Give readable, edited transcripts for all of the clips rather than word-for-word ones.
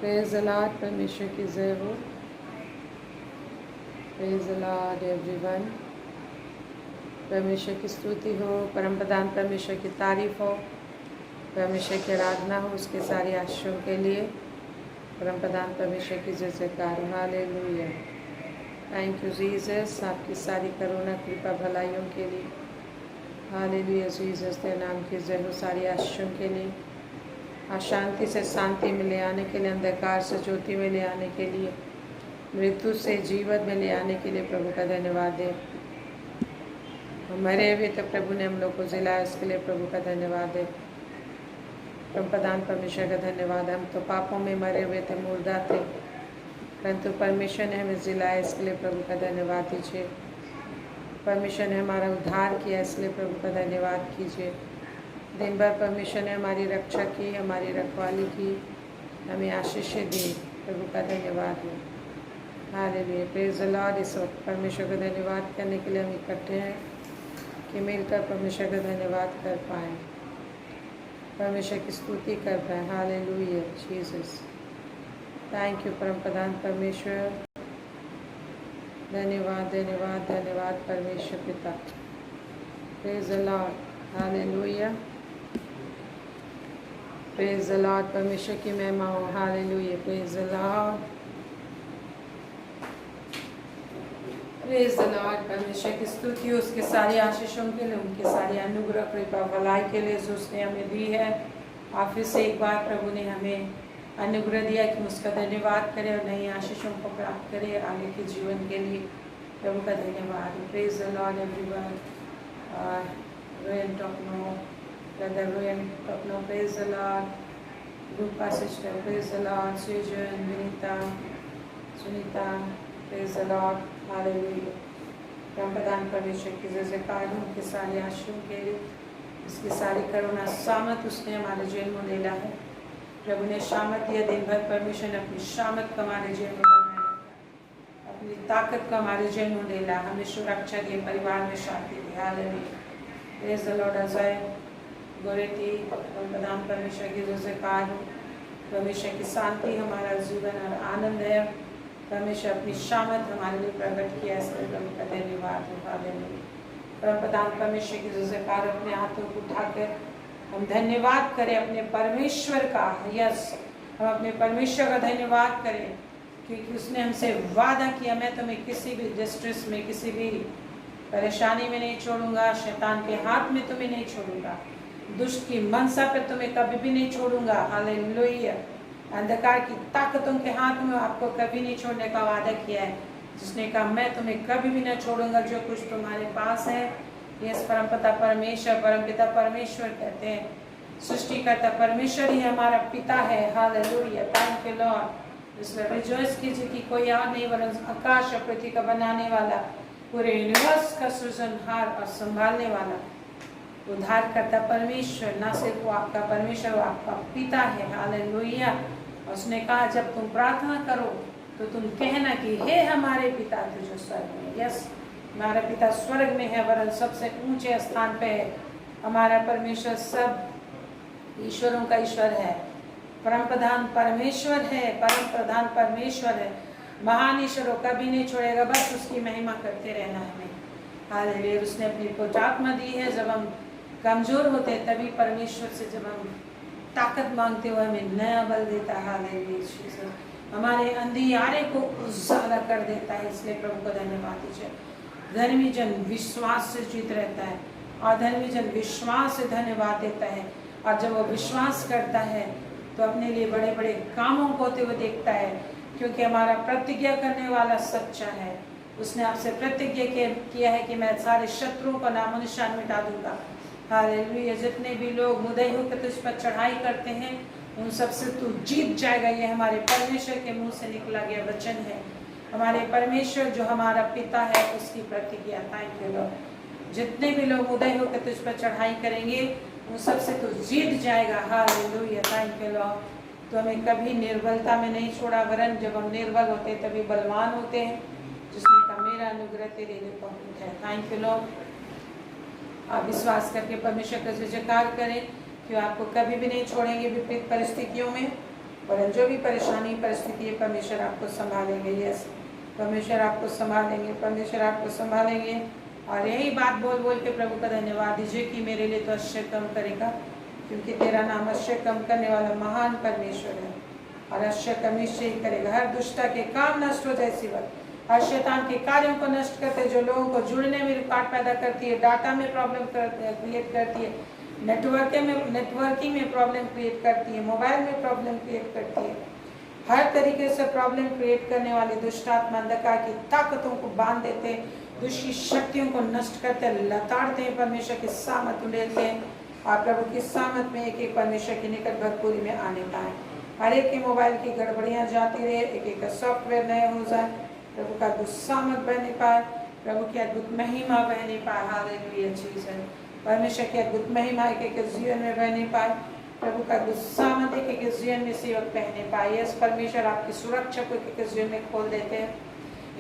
Praise the Lord, परमेश्वर की जय हो। Praise the lord everyone. परमेश्वर की स्तुति हो, परम प्रधान परमेश्वर की तारीफ हो, परमेश्वर की आराधना हो, उसके सारे आश्रम के लिए परम प्रधान परमेश्वर की जय जयकार। हालेलुया। थैंक यू जीसस, आपकी सारी करुणा कृपा भलाइयों के लिए। हालेलुया जीसस, तेरे नाम की जय हो। सारी आश्रम के लिए, अशांति से शांति में ले आने के लिए, अंधकार से ज्योति में ले आने के लिए, मृत्यु से जीवन में ले आने के लिए प्रभु का धन्यवाद है। मरे हुए तो प्रभु ने हम लोग को जिलाया, उसके लिए प्रभु का धन्यवाद है। परम प्रधान परमेश्वर का धन्यवाद है। हम तो पापों में मरे हुए थे, मुर्दा थे, परंतु परमेश्वर ने हमें जिलाया, इसके लिए प्रभु का धन्यवाद दीजिए। परमेश्वर ने हमारा उद्धार किया, इसलिए प्रभु का धन्यवाद कीजिए। दिन भर परमेश्वर ने हमारी रक्षा की, हमारी रखवाली की, हमें आशीषें दी, प्रभु का धन्यवाद है। Hallelujah, praise the Lord. इस वक्त परमेश्वर का धन्यवाद करने के लिए हम इकट्ठे हैं कि मिलकर परमेश्वर का धन्यवाद कर पाएँ, परमेश्वर की स्तुति कर पाएँ। हालेलुया जीसस, थैंक यू परम प्रधान परमेश्वर। धन्यवाद धन्यवाद धन्यवाद परमेश्वर पिता। Praise the lord. Hallelujah, praise the Lord. परमेश्वर की महिमा हो। Hallelujah, praise the Lord, praise the Lord. परमेश्वर की स्तुति हो, उसके सारी आशीषों के लिए, उनके सारी अनुग्रह कृपा भलाई के लिए जो उसने हमें दी है। और फिर से एक बार प्रभु ने हमें अनुग्रह दिया कि उसका धन्यवाद करें और नई आशीषों को प्राप्त करें आगे के जीवन के लिए। प्रभु का धन्यवाद। Praise the lord everyone. Royan Tokno, brother Royan Tokno, praise the lord. Rupa sister, praise the lord. Sujan, Vinita, Sunita, praise the lord. Hallelujah. परम प्रधान परमेश्वर की जय जयकार हो, उनके सारे आश्रम के लिए, इसकी सारी करुणा सामत उसने हमारे जेल में ले ला है। प्रभु ने शामत दिया, दिन भर परमेश्वर ने अपनी शामत को हमारे जेल में बनाया, अपनी ताकत को हमारे जेल में ले ला, हमें सुरक्षा दी, परिवार में शांति दी। Hallelujah, praise the lord. Ajay Goretti, परम प्रधान परमेश्वर की जय जयकार हो। परमेश्वर की शांति हमारा जीवन और आनंद है। परमेश्वर अपनी शामत हमारे लिए प्रकट किया, इसलिए प्रभु का धन्यवाद हो। हालेलुया, परम प्रधान परमेश्वर की जय जयकार। अपने हाथों को उठाकर हम धन्यवाद करें अपने परमेश्वर का। यस, हम अपने परमेश्वर का धन्यवाद करें क्योंकि उसने हमसे वादा किया, मैं तुम्हें किसी भी डिस्ट्रेस में, किसी भी परेशानी में नहीं छोड़ूंगा, शैतान के हाथ में तुम्हें नहीं छोड़ूंगा, दुष्ट की मनसा पे तुम्हें कभी भी नहीं छोड़ूंगा। हालेलुया, अंधकार की ताकतों के हाथ में आपको कभी नहीं छोड़ने का वादा किया है, जिसने कहा मैं तुम्हें कभी भी न छोड़ूंगा। जो कुछ तुम्हारे पास है, यस, परमपिता परमेश्वर, परमपिता परमेश्वर कहते हैं, सृष्टिकर्ता परमेश्वर ही हमारा पिता है। Hallelujah, thank you Lord. इसलिए रिजॉइस कीजिए कि कोई और नहीं वरन आकाश और पृथ्वी का बनाने वाला, पूरे यूनिवर्स का सृजनहार और संभालने वाला उद्धार करता परमेश्वर, ना सिर्फ वो आपका परमेश्वर, वो आपका पिता है। हालेलुया। उसने कहा जब तुम प्रार्थना करो तो तुम कहना कि हे हमारे पिता तू जो स्वर्ग में। यस, हमारा पिता स्वर्ग में है, वरन सबसे ऊंचे स्थान पे है। हमारा परमेश्वर सब ईश्वरों का ईश्वर है, परम प्रधान परमेश्वर है, परम प्रधान परमेश्वर है, महान ईश्वर कभी नहीं छोड़ेगा, बस उसकी महिमा करते रहना है हमें। हालेलुया, उसने अपनी पवित्र आत्मा दी है। जब हम कमजोर होते हैं तभी परमेश्वर से जब हम ताकत मांगते हुए हमें नया बल देता है। हालेलुया, हमारे अंधियारे को उजाला कर देता है, इसलिए प्रभु को धन्यवाद दीजिए। धर्मी जन विश्वास से जीत रहता है और धर्मी जन विश्वास से धन्यवाद देता है। और जब वो विश्वास करता है तो अपने लिए बड़े बड़े कामों को होते हुए देखता है, क्योंकि हमारा प्रतिज्ञा करने वाला सच्चा है। उसने आपसे प्रतिज्ञा किया है कि मैं सारे शत्रुओं का नामो निशान मिटा दूंगा। हालेलुया, जितने भी लोग मुद्दे होकर तुझ पर चढ़ाई करते हैं उन सबसे तू जीत जाएगा। ये हमारे परमेश्वर के मुंह से निकला गया वचन है। हमारे परमेश्वर जो हमारा पिता है उसकी प्रतिज्ञा। Thank you Lord. जितने भी लोग मुद्दे होकर तुझ पर चढ़ाई करेंगे उन सबसे तू जीत जाएगा। Hallelujah, thank you Lord. तो हमें कभी निर्बलता में नहीं छोड़ा, वरन जब हम निर्बल होते हैं तभी बलवान होते हैं, जिसने कहा मेरा अनुग्रह तेरे लिए बहुत है। Thank you Lord. आप विश्वास करके परमेश्वर का जयकार करें कि आपको कभी भी नहीं छोड़ेंगे विपरीत परिस्थितियों में। और जो भी परेशानी परिस्थिति है परमेश्वर आपको संभालेंगे। यस, परमेश्वर आपको संभालेंगे, परमेश्वर आपको संभालेंगे। और यही बात बोल बोल के प्रभु का धन्यवाद दीजिए कि मेरे लिए तो आश्चर्य कम करेगा, क्योंकि तेरा नाम आश्चर्य कम करने वाला महान परमेश्वर है, और आश्चर्य कम निश्चय ही करेगा। हर दुष्टा के काम नष्ट हो जाए इसी वक्त, हर शैतान के कार्यों को नष्ट करते, जो लोगों को जुड़ने में रुकावट पैदा करती है, डाटा में प्रॉब्लम क्रिएट करती है, नेटवर्किंग में प्रॉब्लम क्रिएट करती है, मोबाइल में प्रॉब्लम क्रिएट करती है, हर तरीके से प्रॉब्लम क्रिएट करने वाली दुष्ट आत्मा अंधकार की ताकतों को बांध देते, दुष्ट की शक्तियों को नष्ट करते, लताड़ते हैं, परमेश्वर की सामत उड़ेलते हैं। और प्रभु की सामत में एक एक परमेश्वर के निकट भरपूरी में आने पाए। हर एक के मोबाइल की गड़बड़ियाँ जाती रहे, एक एक का सॉफ्टवेयर नया हो जाए, प्रभु का अद्भुत सामत बहने पाए, प्रभु की अद्भुत महिमा बहने पाए। हालेलुया जीसस, परमेश्वर की अद्भुत महिमा एक एक जीवन में बहने पाए, प्रभु का अद्भुत सामत एक एक जीवन में सेवक बहने पाए। यस, परमेश्वर आपकी सुरक्षा को एक एक जीवन में खोल देते हैं,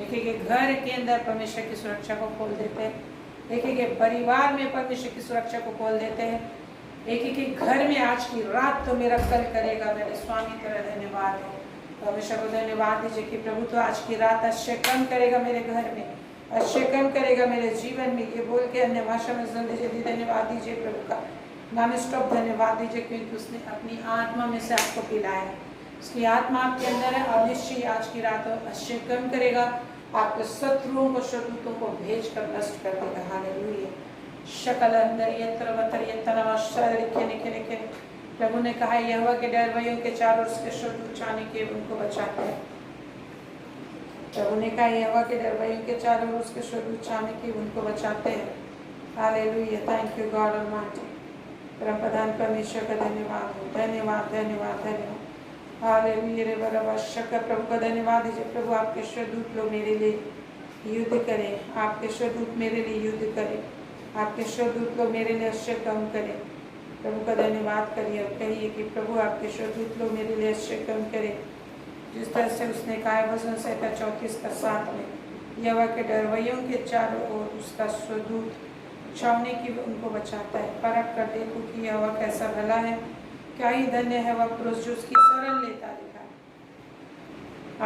एक एक घर के अंदर परमेश्वर की सुरक्षा को खोल देते हैं, एक एक परिवार में परमेश्वर की सुरक्षा को खोल देते हैं, एक एक घर में आज की रात तो मेरा कल करेगा। मेरे स्वामी तेरा धन्यवाद है, परमेश्वर को धन्यवाद दीजिए कि प्रभु तो आज की रात आश्चर्य कम करेगा मेरे घर में, आश्चर्य कम करेगा मेरे जीवन में। ये बोल के अन्य भाषा में जल्दी जल्दी धन्यवाद दीजिए प्रभु का, नॉन स्टॉप धन्यवाद दीजिए, क्योंकि उसने अपनी आत्मा में से आपको पिलाया, उसकी आत्मा आपके अंदर है, और निश्चय आज की रात आश्चर्य कम करेगा, आपके शत्रुओं को शत्रुओं को भेज कर नष्ट कर देगा। हालेलुया। शकल अंदर यंत्र वतर यंत्र लिखे लिखे लिखे, प्रभु ने कहा यहोवा के डरवैयों के चारों ओर उसके शत्रु छाने के उनको बचाते हैं। प्रभु ने कहा यहोवा के डरवैयों के चारों ओर उसके शत्रु छाने के उनको बचाते हैं। Hallelujah, thank you God almighty. परम प्रधान परमेश्वर का धन्यवाद हो, धन्यवाद धन्यवाद धन्यवाद। हालेलुया रे बराबर शक्र, प्रभु का धन्यवाद दीजिए। प्रभु आपके स्वदूत लोग मेरे लिए युद्ध करें, आपके स्वदूत मेरे लिए युद्ध करें, आपके स्वदूत लोग मेरे लिए आश्चर्य कम करें। प्रभु का धन्यवाद करिए और कहिए कि प्रभु आपके स्वदूत लोग मेरे लिए आश्चर्य कम करें। जिस तरह से उसने कहा वचन संहिता 34:7 में, यहोवा के डरवैयों के चारों ओर उसका स्वदूत छावनी की उनको बचाता है। परख कर देखो कि यहोवा कैसा भला है, क्या ही धन्य है वह पुरुष जो उसकी शरण लेता। लिखा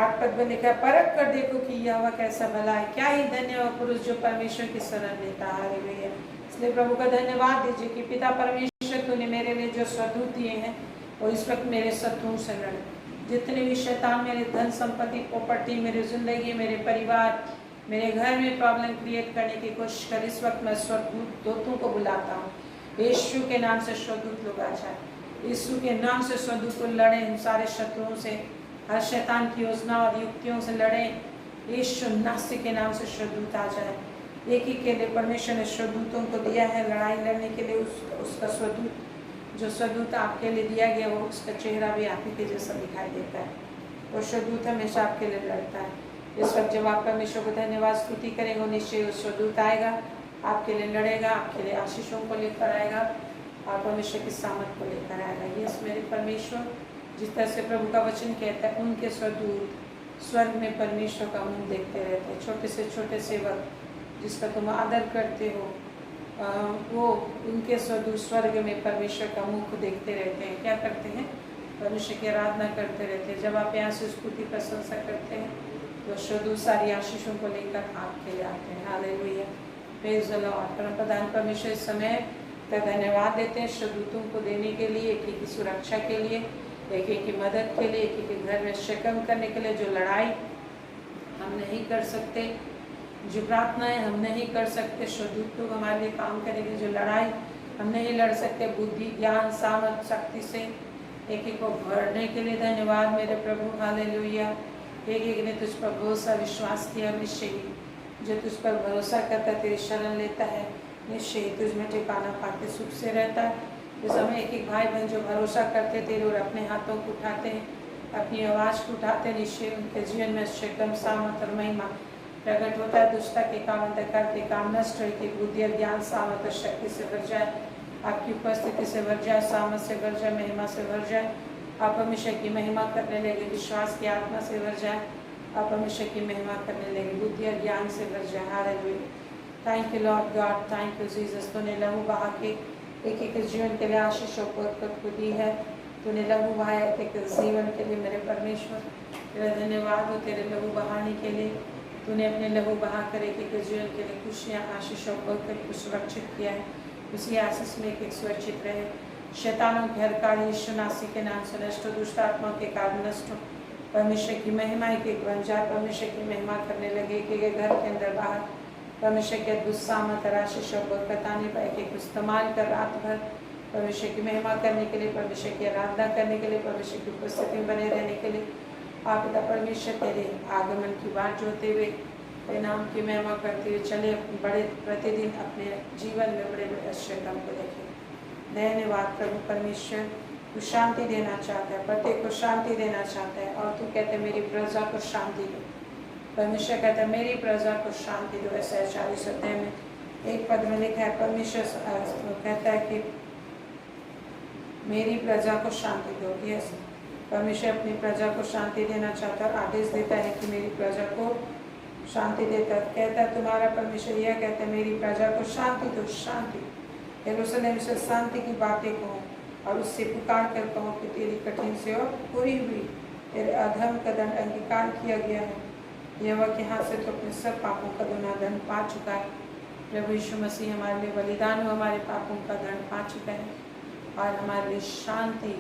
8 पद में लिखा, परख कर देखो कि यहोवा कैसा भला है, क्या ही धन्य वह पुरुष जो परमेश्वर की शरण लेता। हालेलुया। इसलिए प्रभु का धन्यवाद दीजिए कि पिता परमेश्वर तूने मेरे लिए जो स्वदूत दिए हैं और इस वक्त मेरे शत्रुओं से लड़े। जितने भी शैतान मेरे धन संपत्ति प्रॉपर्टी, मेरी जिंदगी, मेरे परिवार, मेरे घर में प्रॉब्लम क्रिएट करने की कोशिश कर, इस वक्त मैं स्वदूतों को बुलाता हूँ। यीशु के नाम से स्वदूत लोग आ जाए, यीशु के नाम से स्वदूत को लड़े, इन सारे शत्रुओं से, हर शैतान की योजना और युक्तियों से लड़े। यीशु नासी के नाम से स्वदूत आ जाए। एक ही के लिए परमेश्वर ने स्वदूतों को दिया है लड़ाई लड़ने के लिए। उसका स्वदूत, जो स्वदूत आपके लिए दिया गया, वो उसका चेहरा भी आप ही के जैसा दिखाई देता है। वो स्वदूत हमेशा आपके लिए लड़ता है। इस वक्त जब आप परमेश्वर को धन्यवाद स्तुति करेंगे, निश्चय वो स्वदूत आएगा, आपके लिए लड़ेगा, आपके लिए आशीषों को लेकर आएगा और परमेश्वर की सामर्थ को लेकर आएगा। यस मेरे परमेश्वर, जिस तरह से प्रभु का वचन कहता है, उनके स्वदूत स्वर्ग में परमेश्वर का मुंह देखते रहते हैं। छोटे से छोटे सेवक जिसका तुम आदर करते हो, वो उनके स्वदूत स्वर्ग में परमेश्वर का मुख देखते रहते हैं। क्या करते हैं? परमेश्वर की आराधना करते रहते हैं। जब आप यहाँ से स्तुति प्रशंसा करते हैं तो स्वदूत सारी आशीषों को लेकर आपके लिए आते हैं। Hallelujah, praise the Lord. परम प्रधान परमेश्वर इस समय का धन्यवाद देते हैं स्वदूतों को देने के लिए, एक एक की सुरक्षा के लिए, एक एक की मदद के लिए, एक एक के घर में शकम करने के लिए। जो लड़ाई हम नहीं कर सकते, जो प्रार्थनाएं हम नहीं कर सकते, स्वदूत लोग हमारे लिए काम करेंगे। जो लड़ाई हम नहीं लड़ सकते बुद्धि ज्ञान सामर्थ शक्ति से, एक एक को भरने के लिए धन्यवाद मेरे प्रभु। हालेलुया। एक एक ने तुझ पर भरोसा विश्वास किया, निश्चय ही जो तुझ पर भरोसा करता तेरी शरण लेता है, निश्चय ही तुझ में ठिकाना पाके सुख से रहता है। इस समय एक एक भाई बहन जो भरोसा करते तेरे और अपने हाथों को उठाते हैं, अपनी आवाज़ को उठाते हैं, निश्चय उनके जीवन में शकम सामर्थ और महिमा प्रकट होता है। दुष्टता के काम अंधकार के काम नष्ट हो के बुद्धि और ज्ञान सामर्थ और शक्ति से भर जाए, आपकी उपस्थिति से भर जाए, सामर्थ से भर जाए, महिमा से भर जाए। आप परमेश्वर की महिमा करने लगे, विश्वास की आत्मा से भर जाए, आप परमेश्वर की महिमा करने लगे, बुद्धि और ज्ञान से भर जाए। Hallelujah. Thank you Lord God, thank you Jesus. तूने लहू बहा के एक एक जीवन के लिए आशीषों को दी है। तूने लहू बहाया तेरे जीवन के लिए मेरे परमेश्वर, तेरा धन्यवाद हो तेरे लहू बहाने के लिए। तूने अपने लहू बहा कर एक जीवन के लिए खुशियाँ आशीषों को सुरक्षित किया है। उसी आशीष में एक सुरक्षित रहे। शैतानों के हर कार्य यीशु नासी के नाम से नष्ट हो, दुष्ट आत्माओं के कारण नष्ट हो। परमेश्वर की महिमा एक बन जाए, परमेश्वर की महिमा करने लगे कि घर के अंदर बाहर परमेश्वर के अद्भुत सामर्थ आशीष और बरकत आने पाए कि इस्तेमाल कर रात भर परमेश्वर की महिमा करने के लिए, परमेश्वर की आराधना करने के लिए, परमेश्वर की उपस्थिति में बने रहने के लिए। आप पिता परमेश्वर तेरे आगमन की बात जोते हुए तेरे नाम की महिमा करते हुए चले, बड़े प्रतिदिन अपने जीवन में बड़े बड़े आश्चर्य को देखें। धन्यवाद प्रभु परमेश्वर, तू शांति देना चाहता है, प्रत्येक को शांति देना चाहता है। और तू कहते मेरी प्रजा को शांति दो। परमेश्वर कहता है मेरी प्रजा को शांति दो। ऐसा 40 अध्याय में एक पद में लिखा है, परमेश्वर कहता है कि मेरी प्रजा को शांति दो। यस, परमेश्वर अपनी प्रजा को शांति देना चाहता है और आदेश देता है कि मेरी प्रजा को शांति देता है। कहता है तुम्हारा परमेश्वर यह कहता है मेरी प्रजा को शांति दो, शांति। यरूशलेम से शांति की बातें कहो और उससे पुकार कर कहो कि तेरी कठिन सेवा पूरी हुई, तेरे अधर्म का दंड अंगीकार किया गया है। यहोवा के हाथ से तो अपने सब पापों का दोना दंड पा चुका है। प्रभु यीशु मसीह हमारे लिए बलिदान हुआ, हमारे पापों का दंड पा चुका है और हमारे लिए शांति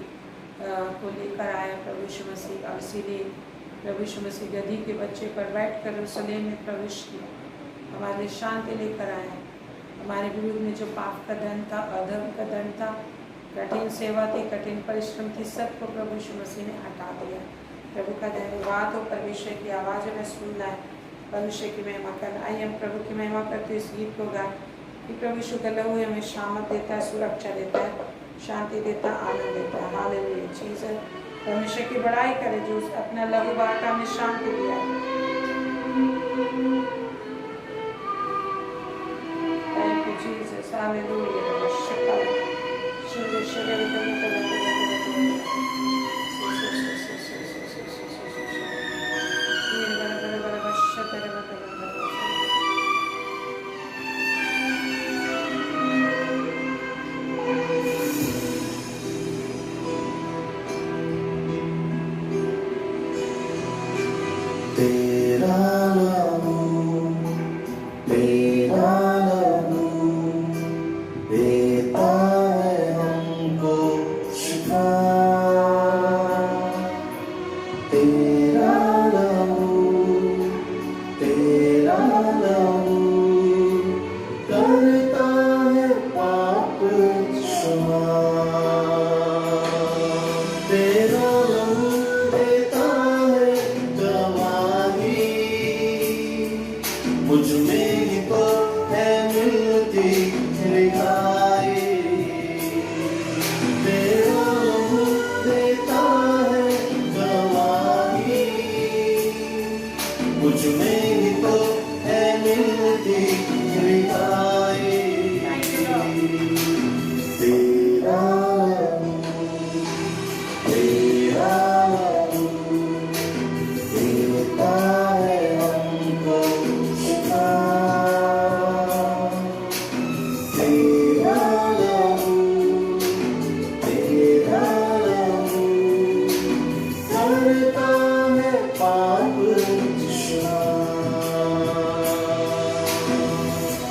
को लेकर आया प्रभु यीशु मसीह। और इसीलिए प्रभु यीशु मसीह गधी के बच्चे पर बैठ कर यरूशलेम में प्रवेश किया, हमारे लिए शांति लेकर आया। हमारे विरुद्ध में जो पाप का दंड था, अधर्म का दंड था, कठिन सेवा थी, कठिन परिश्रम थी, सबको प्रभु यीशु मसीह ने हटा दिया। प्रभु का धन्यवाद हो। परमेश्वर की आवाज़ में सुनना है, परमेश्वर की महिमा करना। आइए हम प्रभु की महिमा करते इस गीत को गाएं कि प्रभु यीशु का लहू हमें शामत देता है, सुरक्षा देता है, शांति देता है, आनंद देता है। Hallelujah Jesus. परमेश्वर की बड़ाई करे जो अपना लहू बहाकर हमें शांति दिया है। Thank you Jesus. हालेलुया।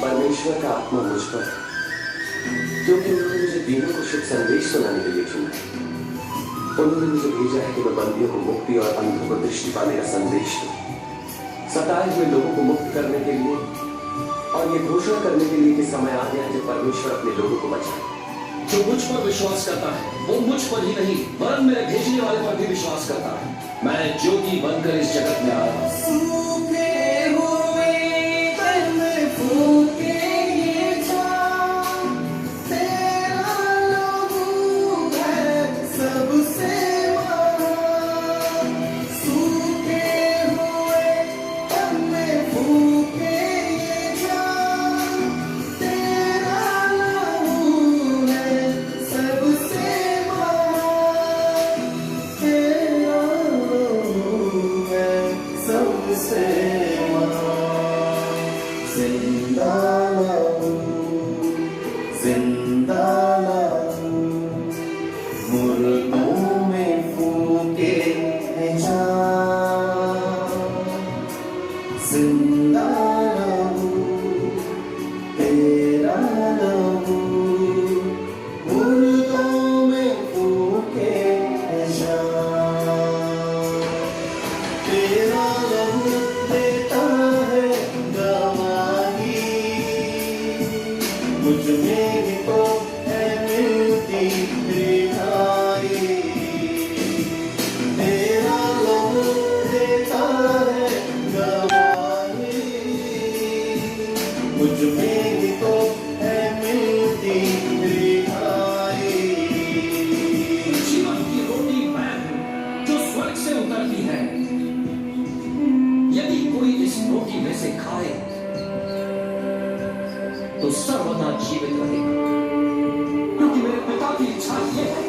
परमेश्वर का आत्मा मुझ पर है, क्योंकि उन्होंने मुझे दीनों को शुभ संदेश सुनाने के लिए चुना है। उन्होंने मुझे भेजा है कि मैं बंदियों को मुक्ति और अंधों को दृष्टि पाने का संदेश दूं, सताए हुए लोगों को मुक्त करने के लिए और ये घोषणा करने के लिए कि समय आ गया है जब परमेश्वर अपने लोगों को बचाए। जो मुझ पर विश्वास करता है वो मुझ पर ही नहीं वरन मेरे भेजने वाले पर भी विश्वास करता है। मैं ज्योति बनकर इस जगत में आया हूं। जिंदा मुर्दों नरक से उतरती है। यदि कोई इस रोटी में से खाए तो सर्वदा जीवित रहेगा, क्योंकि मेरे पिता की इच्छा यह है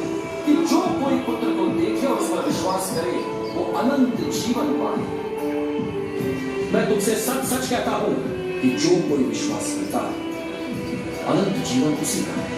कि जो कोई पुत्र को देखे और उस पर विश्वास करे वो अनंत जीवन पाए। मैं तुमसे सच सच कहता हूं कि जो कोई विश्वास करता है अनंत जीवन उसी का है।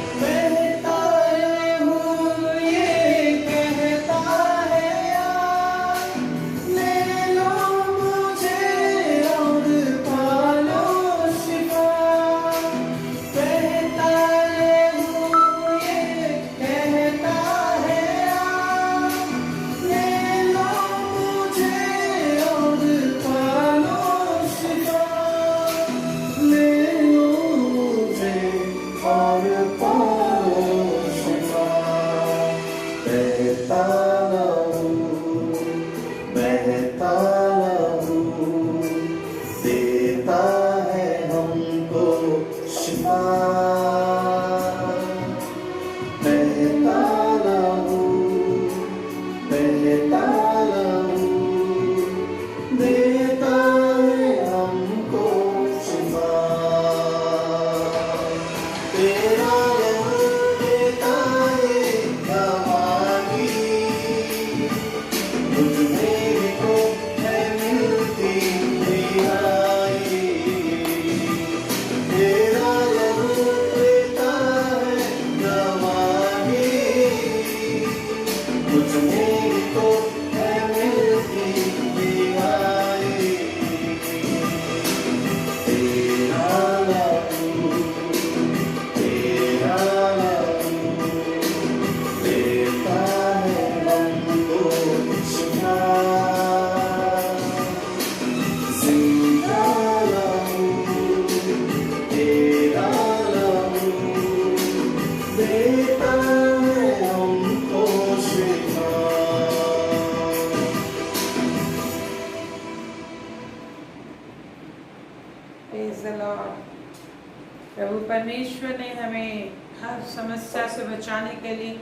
प्रभु परमेश्वर ने हमें हर समस्या से बचाने के लिए,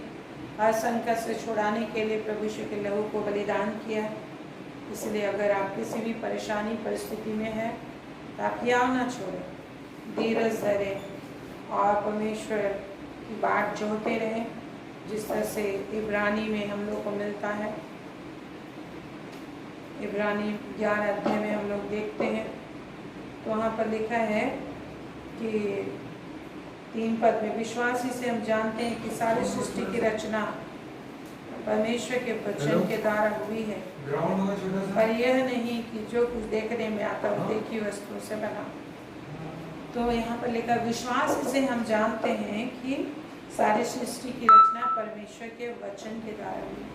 हर संकट से छुड़ाने के लिए प्रभु यीशु के लहू को बलिदान किया। इसलिए अगर आप किसी भी परेशानी परिस्थिति में हैं तो आप याव ना छोड़ें, धीरज धरें और परमेश्वर की बाट जोहते रहें। जिस तरह से इब्रानी में हम लोग को मिलता है, इब्रानी 11 अध्याय में हम लोग देखते हैं तो वहाँ पर लिखा है कि 3 पद में, विश्वास ही से हम जानते हैं कि सारी सृष्टि की रचना परमेश्वर के वचन के द्वारा हुई है, पर यह नहीं कि जो कुछ देखने में आता है देखी वस्तुओं से बना। तो यहाँ पर लिखा, विश्वास ही से हम जानते हैं कि सारी सृष्टि की रचना परमेश्वर के वचन के द्वारा हुई।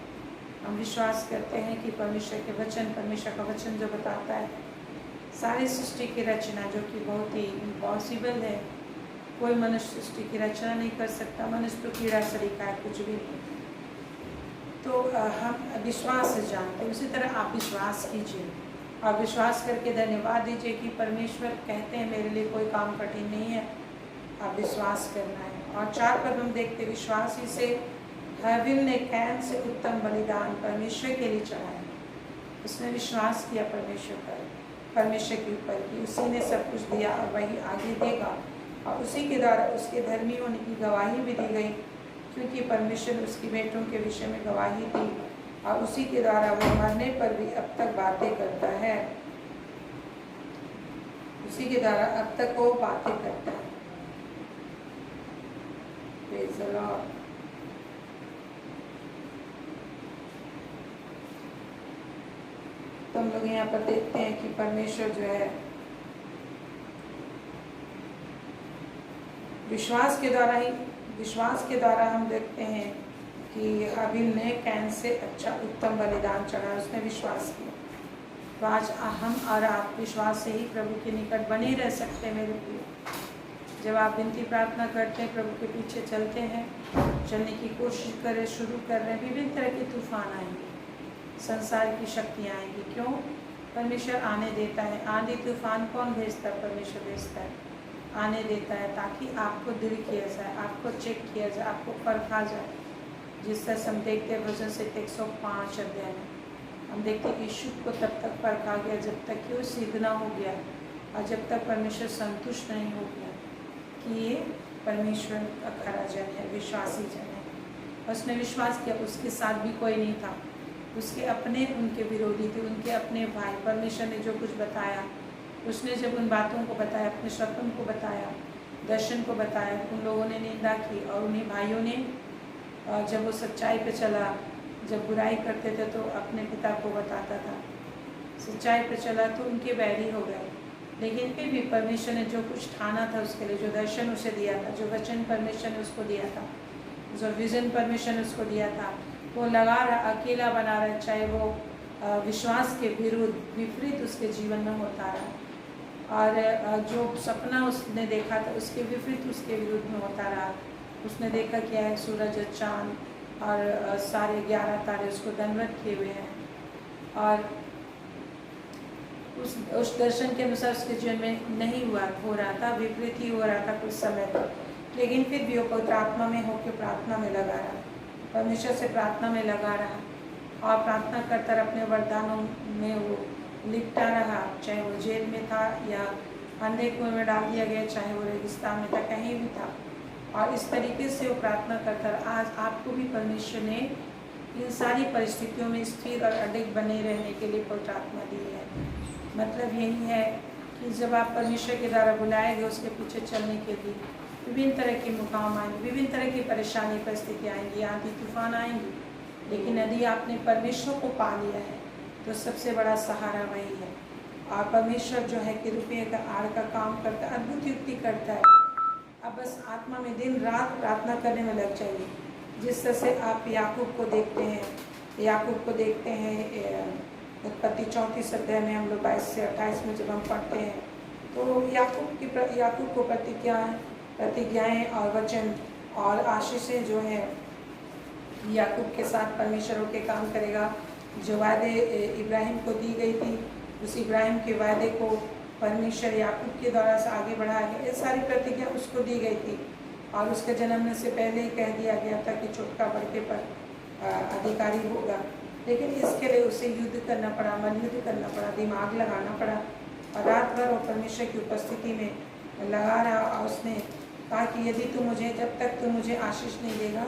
हम विश्वास करते हैं कि परमेश्वर के वचन, परमेश्वर का वचन जो बताता है सारी सृष्टि की रचना, जो कि बहुत ही इम्पॉसिबल है, कोई मनुष्य सृष्टि की रचना नहीं कर सकता। मनुष्य तो कीड़ा सरीखा है, कुछ भी नहीं। तो हम विश्वास से जानते हैं, उसी तरह आप विश्वास कीजिए और विश्वास करके धन्यवाद दीजिए कि परमेश्वर कहते हैं मेरे लिए कोई काम कठिन नहीं है, आप विश्वास करना है। और 4 पद हम देखते, विश्वास ही से हाबिल ने कैन से उत्तम बलिदान परमेश्वर के लिए चढ़ाया। उसने विश्वास किया परमेश्वर के ऊपर कि उसी ने सब कुछ दिया और वही आगे देगा, और उसी के द्वारा उसके धर्मी होने की गवाही भी दी गई, क्योंकि परमेश्वर ने उसकी बेटों के विषय में गवाही दी और उसी के द्वारा वो मरने पर भी अब तक बातें करता है, उसी के द्वारा अब तक वो बातें करता है। Praise the Lord. तो हम लोग यहाँ पर देखते हैं कि परमेश्वर जो है विश्वास के द्वारा हम देखते हैं कि हाबिल ने कैन से अच्छा उत्तम बलिदान चढ़ा, उसने विश्वास किया। तो आज हम और आप विश्वास से ही प्रभु के निकट बने रह सकते हैं। मेरे प्रिय, जब आप विनती प्रार्थना करते हैं, प्रभु के पीछे चलते हैं, चलने की कोशिश करें, शुरू कर रहे हैं, विभिन्न तरह के तूफान आएंगे, संसार की शक्तियाँ आएंगी। क्यों? परमेश्वर आने देता है। आंधी तूफान कौन भेजता है? परमेश्वर भेजता है, आने देता है ताकि आपको दृढ़ किया जाए, आपको चेक किया जाए, आपको परखा जाए। जिस तरह हम देखते हैं वचन से 105 अध्याय में हम देखते हैं कि यीशु को तब तक परखा गया जब तक कि वो सिद्ध ना हो गया, और जब तक परमेश्वर संतुष्ट नहीं हो गया कि ये परमेश्वर का खरा जन है, विश्वासी जन है। उसने विश्वास किया, उसके साथ भी कोई नहीं था, उसके अपने उनके विरोधी थे, उनके अपने भाई। परमेश्वर ने जो कुछ बताया, उसने जब उन बातों को बताया, अपने शकुन को बताया, दर्शन को बताया, उन लोगों ने निंदा की। और उन्हीं भाइयों ने जब वो सच्चाई पे चला, जब बुराई करते थे तो अपने पिता को बताता था, सच्चाई पे चला तो उनके बैरी हो गए। लेकिन फिर भी परमेश्वर ने जो कुछ ठाना था उसके लिए, जो दर्शन उसे दिया था, जो वचन परमेश्वर ने उसको दिया था, जो विज़न परमेश्वर ने उसको दिया था, वो लगा रहा, अकेला बना रहा, चाहे वो विश्वास के विरुद्ध विपरीत उसके जीवन में होता रहा। और जो सपना उसने देखा था उसके विपरीत उसके विरुद्ध में होता रहा। उसने देखा क्या है, सूरज, चाँद और सारे 11 तारे उसको दंडवत किए हुए हैं, और उस दर्शन के अनुसार उसके जीवन में नहीं हो रहा था, विपरीत ही हो रहा था कुछ समय तक। लेकिन फिर भी वो पवित्र आत्मा में होकर प्रार्थना में लगा रहा, परमेश्वर से प्रार्थना में लगा रहा, और प्रार्थना करता रहा, अपने वरदानों में वो लिपटा रहा। चाहे वो जेल में था या अंधे कुएं में डाल दिया गया, चाहे वो रेगिस्तान में था, कहीं भी था, और इस तरीके से वो प्रार्थना करता रहा। आज आपको भी परमेश्वर ने इन सारी परिस्थितियों में स्थिर और अडिग बने रहने के लिए पवित्र आत्मा दी है। मतलब यही है कि जब आप परमेश्वर के द्वारा बुलाए गए, उसके पीछे चलने के लिए विभिन्न तरह के मुकाम आएंगे, विभिन्न तरह की परेशानी परिस्थितियाँ आएंगी, आंधी तूफान आएंगी, लेकिन यदि आपने परमेश्वर को पा लिया है तो सबसे बड़ा सहारा वही है। और परमेश्वर जो है कि रुपये का आड़ का काम करता है, अद्भुत युक्ति करता है। अब बस आत्मा में दिन रात प्रार्थना करने में लग जाइए। जिस तरह से आप याकूब को देखते हैं, उत्पत्ति 34 अध्याय में हम लोग 22 से 28 में जब हम पढ़ते हैं, तो याकूब को प्रतिज्ञाएँ और वचन और आशीषें जो है याकूब के साथ परमेश्वर होकर काम करेगा। जो वायदे इब्राहिम को दी गई थी, उस इब्राहिम के वायदे को परमेश्वर याकूब के द्वारा से आगे बढ़ाया गया। ये सारी प्रतिज्ञा उसको दी गई थी, और उसके जन्मने से पहले ही कह दिया गया था कि छोटका बड़के पर अधिकारी होगा। लेकिन इसके लिए उसे युद्ध करना पड़ा, मल्लयुद्ध करना पड़ा, दिमाग लगाना पड़ा, और रात भर वो परमेश्वर की उपस्थिति में लगा रहा। और उसने कहा कि यदि तू मुझे, जब तक तू मुझे आशीष नहीं देगा,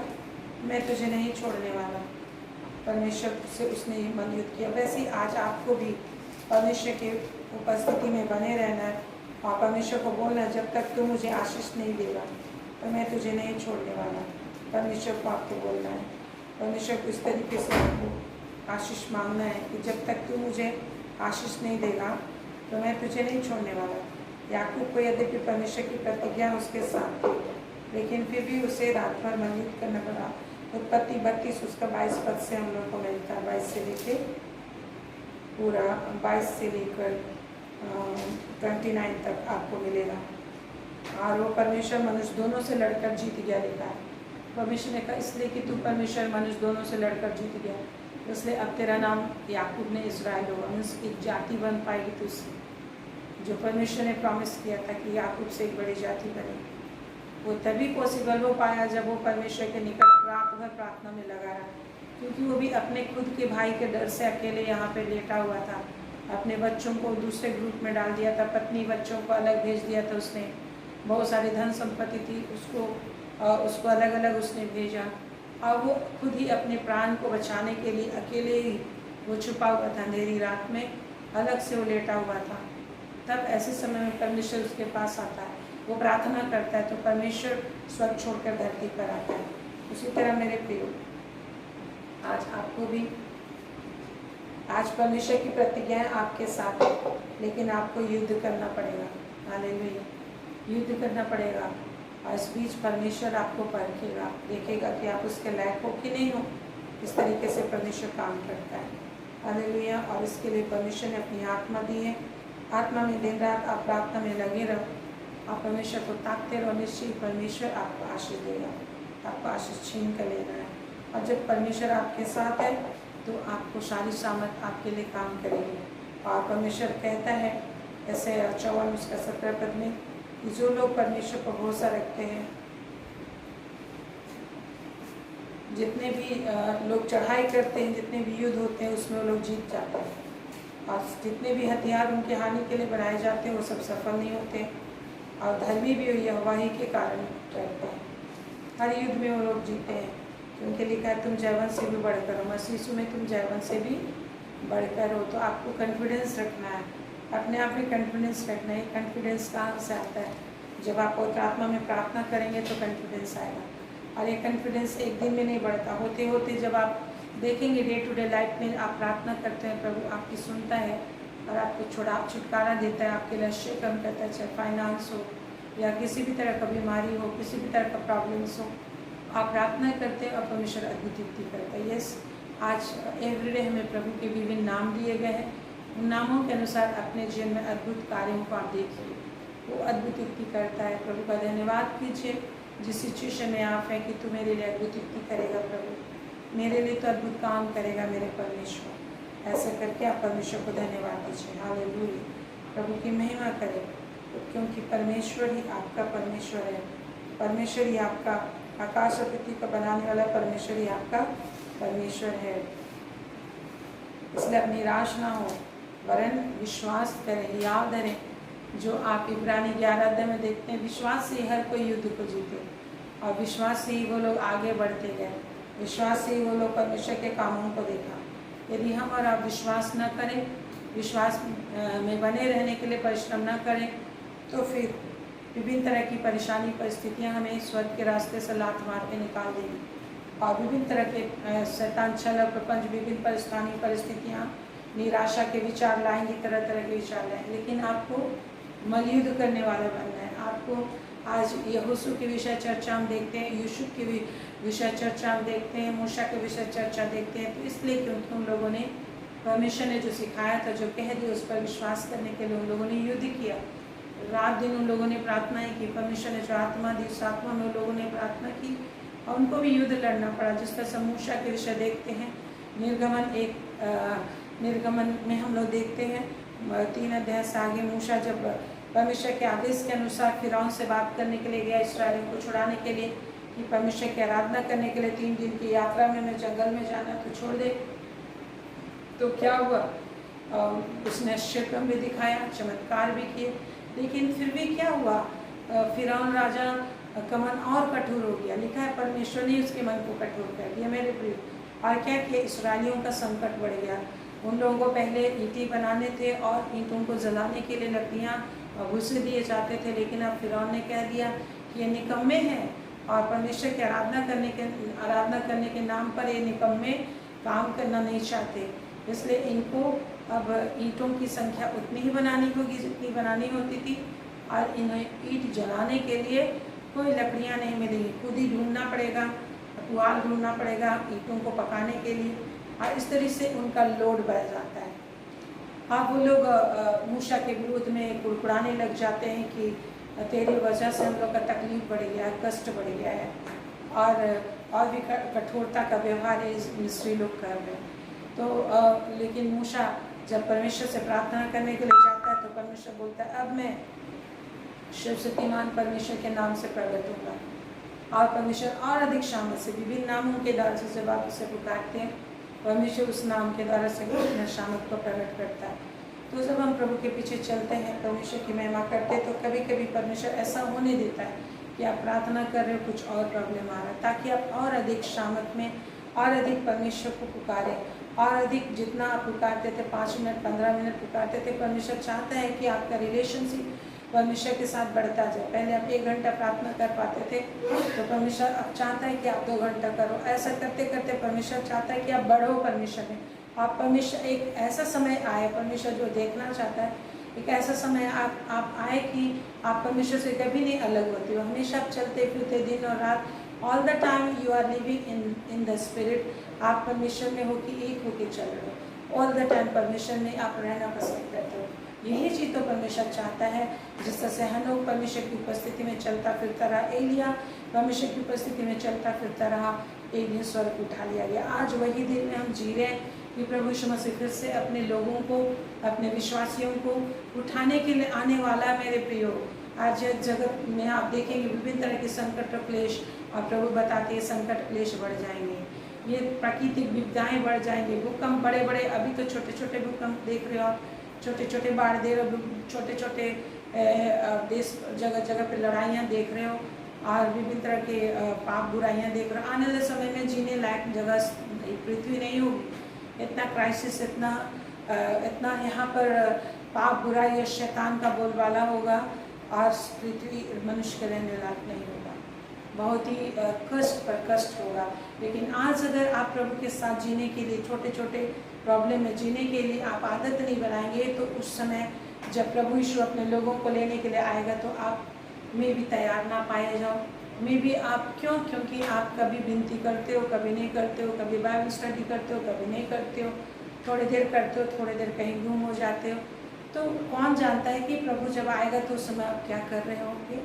मैं तुझे नहीं छोड़ने वाला। परमेश्वर से उसने मल्लयुद्ध किया। वैसे ही आज आपको भी परमेश्वर की उपस्थिति में बने रहना है, और परमेश्वर को बोलना है, जब तक तू मुझे आशीष नहीं देगा तो मैं तुझे नहीं छोड़ने वाला। परमेश्वर को आपको बोलना है, परमेश्वर को इस तरीके से आपको आशीष मांगना है कि जब तक तू मुझे आशीष नहीं देगा तो मैं तुझे नहीं छोड़ने वाला। याकूब को यद्यपि परमेश्वर की प्रतिज्ञा उसके साथ थी, लेकिन फिर भी उसे रात भर मल्लयुद्ध करना पड़ा। उत्पत्ति 32 उसका 22 पद से हम लोग को मिलता है, 22 से लेकर पूरा 22 से लेकर 29 तक आपको मिलेगा। और वो परमेश्वर मनुष्य दोनों से लड़कर जीत गया लिखा है। परमेश्वर ने कहा इसलिए कि तू परमेश्वर मनुष्य दोनों से लड़कर जीत गया, इसलिए अब तेरा नाम याकूब ने इज़राइल होगा, मीन्स एक जाति बन पाएगी तुझसे। जो परमेश्वर ने प्रॉमिस किया था कि याकूब से एक बड़ी जाति बनेगी, वो तभी पॉसिबल हो पाया जब वो परमेश्वर के निकट रात भर प्रार्थना में लगा रहा। क्योंकि वो भी अपने खुद के भाई के डर से अकेले यहाँ पे लेटा हुआ था। अपने बच्चों को दूसरे ग्रुप में डाल दिया था, पत्नी बच्चों को अलग भेज दिया था उसने, बहुत सारी धन संपत्ति थी, उसको अलग अलग उसने भेजा। और वो खुद ही अपने प्राण को बचाने के लिए अकेले ही वो छुपा हुआ था, अंधेरी रात में अलग से वो लेटा हुआ था। तब ऐसे समय में परमेश्वर उसके पास आता है, वो प्रार्थना करता है तो परमेश्वर स्वर्ग छोड़कर धरती पर आता है। उसी तरह मेरे प्रियो, आज आपको भी, आज परमेश्वर की प्रतिज्ञाएं आपके साथ है, लेकिन आपको युद्ध करना पड़ेगा। हालेलुया, युद्ध करना पड़ेगा। और इस बीच परमेश्वर आपको परखेगा, देखेगा कि आप उसके लायक हो कि नहीं हो। इस तरीके से परमेश्वर काम करता है। हालेलुया। और इसके लिए परमेश्वर ने अपनी आत्मा दी है। आत्मा में दिन रात आप प्रार्थना में लगे रहो, आप परमेश्वर को ताकते रहो, निश्चित परमेश्वर आपको आशीष देगा। आपको आशीष छीन कर लेना है। और जब परमेश्वर आपके साथ है तो आपको सारी सामर्थ आपके लिए काम करेगी। और परमेश्वर कहता है ऐसे 54 उसका 17 पद में कि जो लोग परमेश्वर पर भरोसा रखते हैं, जितने भी लोग चढ़ाई करते हैं, जितने भी युद्ध होते हैं उसमें वो लोग जीत जाते हैं, और जितने भी हथियार उनके हानि के लिए बनाए जाते हैं वो सब सफल नहीं होते, और धर्मी भी यहोवा ही के कारण रहते हैं। हर युद्ध में वो लोग जीते हैं, क्योंकि लिखा है तुम जयवंत से भी बढ़कर हो, मसीह यीशु में तुम जयवंत से भी बढ़कर हो। तो आपको कॉन्फिडेंस रखना है, अपने आप में कॉन्फिडेंस रखना है। कॉन्फिडेंस कहाँ से आता है? जब आप पवित्र आत्मा में प्रार्थना करेंगे तो कॉन्फिडेंस आएगा, और ये कॉन्फिडेंस एक दिन में नहीं बढ़ता, होते होते जब आप देखेंगे डे टू डे लाइफ में आप प्रार्थना करते हैं, प्रभु आपकी सुनता है और आपको छुटकारा देता है, आपके लक्ष्य कम करता है, चाहे फाइनेंस हो या किसी भी तरह का बीमारी हो, किसी भी तरह का प्रॉब्लम्स हो, आप प्रार्थना करते हैं और परमेश्वर अद्भुत युक्ति करता है। यस, आज एवरीडे हमें प्रभु के विभिन्न नाम दिए गए हैं, उन नामों के अनुसार अपने जीवन में अद्भुत कार्यों को आप देखिए, वो अद्भुत युक्ति करता है। प्रभु का धन्यवाद कीजिए जिस सिचुएशन में आप हैं कि तू मेरे लिए अद्भुत युक्ति करेगा, प्रभु मेरे लिए तो अद्भुत काम करेगा मेरे परमेश्वर। ऐसा करके आप परमेश्वर को धन्यवाद दीजिए। हालेलुया, प्रभु की महिमा करें, क्योंकि परमेश्वर ही आपका परमेश्वर है, परमेश्वर ही आपका आकाश और पृथ्वी का बनाने वाला परमेश्वर ही आपका परमेश्वर है। इसलिए अब निराश ना हो, वरन विश्वास करें, याद धरें जो आप इब्रानी 11 अध्याय में देखते हैं, विश्वास से ही हर कोई युद्ध को जीते, और विश्वास से ही वो लोग आगे बढ़ते गए, विश्वास से ही वो लोग परमेश्वर के कामों को देखा। यदि हम और आप विश्वास न करें, विश्वास में बने रहने के लिए परिश्रम न करें, तो फिर विभिन्न तरह की परेशानी परिस्थितियां हमें स्वर्ग के रास्ते से लात मार के निकाल देंगी, और विभिन्न तरह के शैतान छल और प्रपंच, विभिन्न परिस्थानी परिस्थितियां निराशा के विचार लाएंगी, तरह तरह के विचार लाएंगे। लेकिन आपको मलयुद्ध करने वाला बनना है। आपको आज यहोशू के विषय चर्चा हम देखते हैं, यूसुफ के विषय चर्चा हम देखते हैं, मूसा के विषय चर्चा देखते हैं, तो इसलिए क्योंकि उन लोगों ने परमेश्वर ने जो सिखाया था, जो कह दिया, उस पर विश्वास करने के लिए उन लोगों ने युद्ध किया। रात दिन उन लोगों ने प्रार्थनाएं की, परमेश्वर ने जो आत्मा दी उस आत्मा में उन लोगों ने प्रार्थना की, और उनको भी युद्ध लड़ना पड़ा। जिस तरह से मूसा के विषय देखते हैं, निर्गमन में हम लोग देखते हैं 3 अध्याय से आगे, मूसा जब परमेश्वर के आदेश के अनुसार फिरौन से बात करने के लिए गया, इसराइलियों को छुड़ाने के लिए, कि परमेश्वर की आराधना करने के लिए 3 दिन की यात्रा में मैं जंगल में जाना तो छोड़ दे। तो क्या हुआ? उसने शक्ल भी दिखाया, चमत्कार भी किए, लेकिन फिर भी क्या हुआ? फिरौन राजा का मन और कठोर हो गया। लिखा है परमेश्वर ने उसके मन को कठोर कर दिया मेरे प्रिय। और क्या किया? इसराइलियों का संकट बढ़ गया। उन लोगों को पहले ईंटें बनाने थे और ईंटों को जलाने के लिए लकड़ियाँ भूसे दिए जाते थे, लेकिन अब फिरौन ने कह दिया कि ये निकम्मे हैं, और परमेश्वर की आराधना करने के नाम पर ये निकम्मे काम करना नहीं चाहते। इसलिए इनको अब ईंटों की संख्या उतनी ही बनानी होगी जितनी बनानी होती थी, और इन्हें ईंट जलाने के लिए कोई लकड़ियाँ नहीं मिलेंगी, खुद ही ढूंढना पड़ेगा, पुआल ढूंढना पड़ेगा ईंटों को पकाने के लिए, और इस तरह से उनका लोड बढ़ जाता है। अब वो लोग मूसा के विरोध में कुड़कुड़ाने लग जाते हैं कि तेरी वजह से हम लोग का तकलीफ बढ़ गया है, कष्ट बढ़ गया है, और भी कठोरता का व्यवहार इस मिस्री लोग कर रहे हैं। तो लेकिन मूसा जब परमेश्वर से प्रार्थना करने के लिए जाता है, तो परमेश्वर बोलता है अब मैं सर्वशक्तिमान परमेश्वर के नाम से प्रकट होगा, और परमेश्वर और अधिक शामत से विभिन्न नामों के द्वारा से जब आप उसे पुकारते हैं, परमेश्वर उस नाम के द्वारा से अपने शामत को प्रकट करता है। तो जब हम प्रभु के पीछे चलते हैं, परमेश्वर की महिमा करते हैं, तो कभी कभी परमेश्वर ऐसा होने देता है कि आप प्रार्थना कर रहे हो, कुछ और प्रॉब्लम आ रहा है, ताकि आप और अधिक शामत में और अधिक परमेश्वर को पुकारें, और अधिक जितना आप पुकारते थे 5 मिनट 15 मिनट पुकारते थे, परमेश्वर चाहता है कि आपका रिलेशनशिप परमेश्वर के साथ बढ़ता जाए। पहले आप 1 घंटा प्रार्थना कर पाते थे, तो परमेश्वर अब चाहता है कि आप 2 घंटा करो। ऐसा करते करते परमेश्वर चाहता है कि आप बढ़ो परमेश्वर में। आप परमेश्वर एक ऐसा समय आए, परमेश्वर जो देखना चाहता है, एक ऐसा समय आप आए कि आप परमेश्वर से कभी नहीं अलग होते हो, हमेशा आप चलते फिरते दिन और रात, all the time you are living in the spirit. आप परमेश्वर में हो कि एक होके चल रहे हो, ऑल द टाइम परमेश्वर में आप रहना पसंद करते हो। यही चीज़ तो परमेश्वर चाहता है। जिस तरह से हनोक परमेश्वर की उपस्थिति में चलता फिरता रहा, एलिया परमेश्वर की उपस्थिति में चलता फिरता रहा, एक दिन स्वर्ग उठा लिया गया। आज वही दिन में हम जी रहे हैं कि प्रभु यीशु मसीह फिर से अपने लोगों को, अपने विश्वासियों को उठाने के लिए आने वाला। मेरे प्रियो, आज जगत में आप देखेंगे विभिन्न तरह के संकट और क्लेश, और प्रभु बताते हैं संकट क्लेश बढ़ जाएंगे। ये प्राकृतिक विपदाएं बढ़ जाएंगे, भूकंप बड़े बड़े, अभी तो छोटे छोटे भूकंप देख रहे हो आप, छोटे छोटे बाढ़ दे रहे हो, छोटे छोटे देश जगह जगह पे लड़ाइयाँ देख रहे हो और विभिन्न तरह के पाप बुराइयाँ देख रहे हो। आने वाले समय में जीने लायक जगह पृथ्वी नहीं होगी, इतना क्राइसिस, इतना यहाँ पर पाप बुराई या शैतान का बोलबाला होगा और पृथ्वी मनुष्य के रहने लायक नहीं होगा, बहुत ही कष्ट पर कष्ट होगा। लेकिन आज अगर आप प्रभु के साथ जीने के लिए, छोटे छोटे प्रॉब्लम में जीने के लिए आप आदत नहीं बनाएंगे, तो उस समय जब प्रभु यीशु अपने लोगों को लेने के लिए आएगा तो आप में भी तैयार ना पाए जाओ। में भी आप क्योंकि आप कभी विनती करते हो, कभी नहीं करते हो, कभी बाइबल स्टडी करते हो, कभी नहीं करते हो, थोड़ी देर करते हो, थोड़ी देर कहीं गुम हो जाते हो। तो कौन जानता है कि प्रभु जब आएगा तो उस समय आप क्या कर रहे होंगे।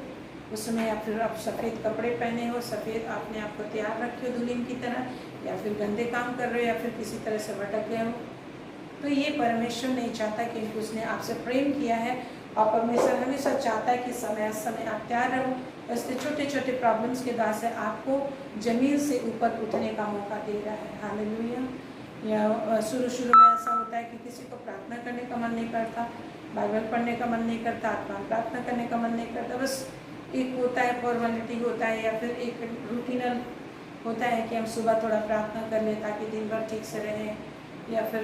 उस समय या फिर आप सफ़ेद कपड़े पहने हो, सफ़ेद आपने आपको तैयार रखे हो दुल्हन की तरह, या फिर गंदे काम कर रहे हो, या फिर किसी तरह से भटक गए हो। तो ये परमेश्वर नहीं चाहता, क्योंकि उसने आपसे प्रेम किया है और परमेश्वर हमेशा चाहता है कि समय आप तैयार रहो। इसलिए छोटे छोटे प्रॉब्लम्स के बाद से आपको ज़मीन से ऊपर उठने का मौका दे रहा है। हालेलुया। या शुरू में ऐसा होता है कि किसी को प्रार्थना करने का मन नहीं करता, बाइबल पढ़ने का मन नहीं करता, आत्मा प्रार्थना करने का मन नहीं करता, बस एक होता है फॉर्मेलिटी होता है, या फिर एक रूटीनल होता है कि हम सुबह थोड़ा प्रार्थना कर लें ताकि दिन भर ठीक से रहें, या फिर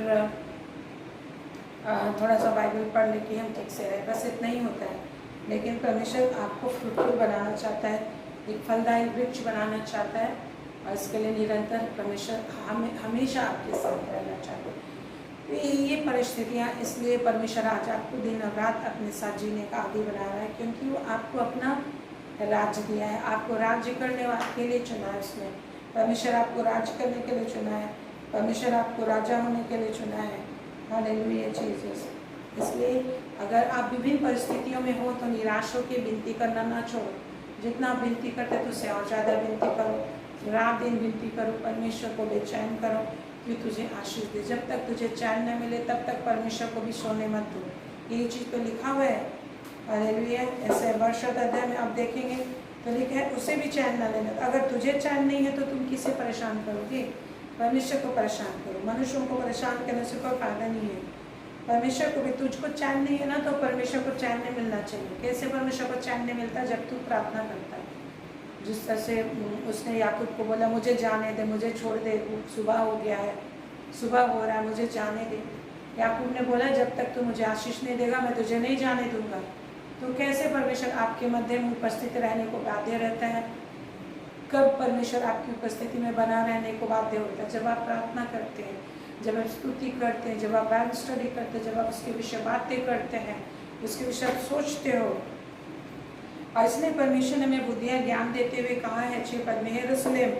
थोड़ा सा बाइबल पढ़ ले कि हम ठीक से रहें, बस इतना ही होता है। लेकिन परमेश्वर आपको फ्रूटफुल बनाना चाहता है, एक फलदायी वृक्ष बनाना चाहता है, और इसके लिए निरंतर परमेश्वर हमेशा आपके साथ रहना चाहते हैं। तो ये परिस्थितियाँ, इसलिए परमेश्वर आज आपको दिन और रात अपने साथ जीने का आदी बना रहा है, क्योंकि वो आपको अपना राज्य दिया है, आपको राज्य करने के लिए चुना है उसने। परमेश्वर आपको राज्य करने के लिए चुना है, परमेश्वर आपको राजा होने के लिए चुना है। Hallelujah Jesus. इसलिए अगर आप विभिन्न परिस्थितियों में हो तो निराश होकर विनती करना ना छोड़ो। जितना आप विनती करते तो उससे और ज़्यादा विनती करो, रात दिन विनती करो, परमेश्वर को बेचैन करो कि तुझे आशीष दे। जब तक तुझे चैन न मिले तब तक परमेश्वर को भी सोने मत दो। यही चीज़ तो लिखा हुआ है। हालेलुया। ऐसे वर्षों अध्याय में आप देखेंगे तो लिखा है उसे भी चैन न लेना। अगर तुझे चैन नहीं है तो तुम किसे परेशान करोगे? परमेश्वर को परेशान करो। मनुष्यों को परेशान करने से कोई फायदा नहीं है। परमेश्वर को भी, तुझको चैन नहीं है ना तो परमेश्वर को चैन नहीं मिलना चाहिए। कैसे परमेश्वर को चैन नहीं मिलता? जब तू प्रार्थना करता है। जिस तरह से उसने याकूब को बोला मुझे जाने दे, मुझे छोड़ दे, सुबह हो गया है, सुबह हो रहा है, मुझे जाने दे। याकूब ने बोला जब तक तू मुझे आशीष नहीं देगा मैं तुझे नहीं जाने दूंगा। तो कैसे परमेश्वर आपके मध्य में उपस्थित रहने को बाध्य रहता है? कब परमेश्वर आपकी उपस्थिति में बना रहने को बाध्य होता है? जब आप प्रार्थना करते हैं, जब आप स्तुति करते हैं, जब आप बाइबल स्टडी करते हैं, जब आप उसके विषय बातें करते हैं, उसके विषय आप सोचते हो। और इसलिए परमेश्वर ने हमें बुद्धियाँ ज्ञान देते हुए कहा है 6 पद में, हे यरूशलेम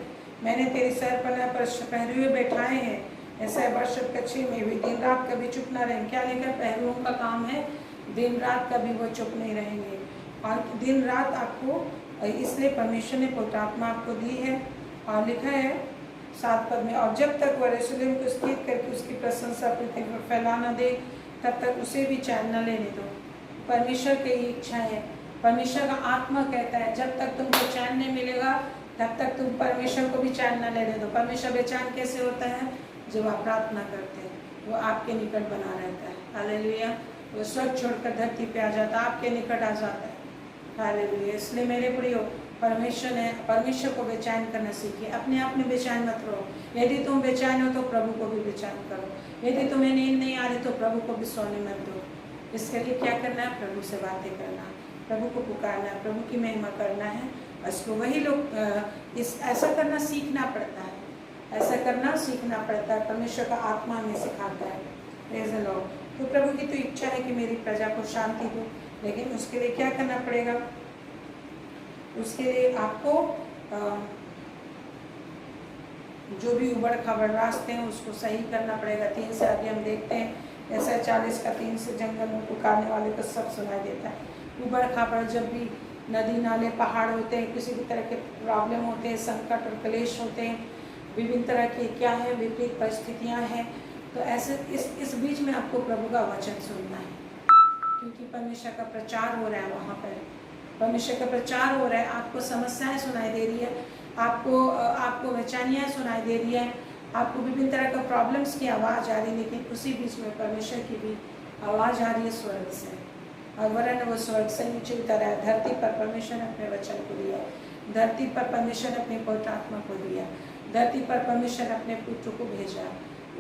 मैंने तेरी सरपना पर पहरे हुए बैठाए हैं, ऐसा वर्षब कच्छे में भी दिन रात कभी चुप ना रहें। क्या लिखा? पहरुओं का काम है, दिन रात कभी वो चुप नहीं रहेंगे। और दिन रात आपको, इसलिए परमेश्वर ने पवित्र आत्मा आपको दी है। और लिखा है 7 पद में, और जब तक वह यरूशलेम को स्थिर करके उसकी प्रशंसा पृथ्वी पर फैला न दे तब तक उसे भी चैन न लेने दो। परमेश्वर की इच्छा है, परमेश्वर का आत्मा कहता है जब तक तुमको चैन नहीं मिलेगा तब तक तुम परमेश्वर को भी चैन न लेने दो। परमेश्वर बेचैन कैसे होता है? जब आप प्रार्थना करते हैं, वो आपके निकट बना रहता है। हालेलुया। वो स्वर्ग छोड़कर धरती पे आ जाता है, आपके निकट आ जाता है। हालेलुया। इसलिए मेरे प्रियो, परमेश्वर को बेचैन करना सीखिए। अपने आप में बेचैन मत रहो। यदि तुम बेचैन हो तो प्रभु को भी बेचैन करो। यदि तुम्हें नींद नहीं आ रही तो प्रभु को भी सोने मत दो। इसके लिए क्या करना है? प्रभु से बातें करना, प्रभु को पुकारना है, प्रभु की महिमा करना है। उसको वही लोग ऐसा करना सीखना पड़ता है, ऐसा करना सीखना पड़ता है। परमेश्वर का आत्मा हमें सिखाता है। Praise the Lord. तो प्रभु की तो इच्छा है कि मेरी प्रजा को शांति दो, लेकिन उसके लिए क्या करना पड़ेगा? उसके लिए आपको जो भी उबड़ खाबड़ रास्ते हैं उसको सही करना पड़ेगा। 3 से आगे हम देखते हैं ऐसा 40 का 3 से जंगल में पुकारने वाले को सब सुनाई देता है। उबड़ खाबड़ जब भी नदी नाले पहाड़ होते हैं, किसी भी तरह के प्रॉब्लम होते हैं, संकट और क्लेश होते हैं, विभिन्न तरह की क्या है विपरीत परिस्थितियाँ हैं, तो ऐसे इस बीच में आपको प्रभु का वचन सुनना है, क्योंकि परमेश्वर का प्रचार हो रहा है। वहाँ पर परमेश्वर का प्रचार हो रहा है। आपको समस्याएं सुनाई दे रही है, आपको बेचैनियाँ सुनाई दे रही है, आपको विभिन्न तरह का प्रॉब्लम्स की आवाज़ आ रही है, लेकिन उसी बीच में परमेश्वर की भी आवाज़ आ रही है स्वर्ग से, और वरन वो स्वर्ग से नीचे उतर है। धरती पर परमेश्वर ने अपने वचन को दिया, धरती पर परमेश्वर ने अपने पवित्र आत्मा को दिया, धरती पर परमेश्वर ने अपने पुत्र को भेजा।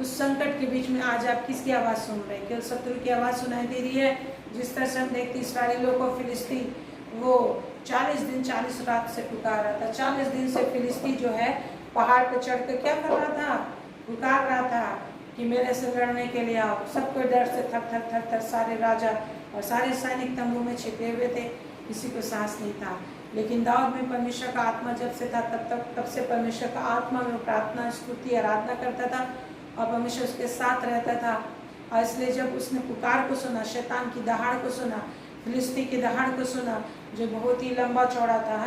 उस संकट के बीच में आज आप किसकी आवाज़ सुन रहे हैं? केवल शत्रु की आवाज़ सुनाई दे रही है? जिस तरह से हम देखते इस्राएलियों को फिलिस्ती वो 40 दिन 40 रात से पुकार रहा था। 40 दिन से फिलिस्ती जो है पहाड़ पर चढ़ कर क्या कर रहा था? पुकार रहा था कि मेरे से लड़ने के लिए आओ। सबको डर से थर थर थर थर सारे राजा और सारे सैनिक तंबू में छिपे हुए थे, किसी को सांस नहीं था। लेकिन दाऊद में परमेश्वर का आत्मा जब से था तब से परमेश्वर का आत्मा में प्रार्थना स्तुति आराधना करता था और परमेश्वर उसके साथ रहता था। और इसलिए जब उसने पुकार को सुना, शैतान की दहाड़ को सुना, फिलिस्ती की दहाड़ को सुना जो बहुत ही लंबा चौड़ा था,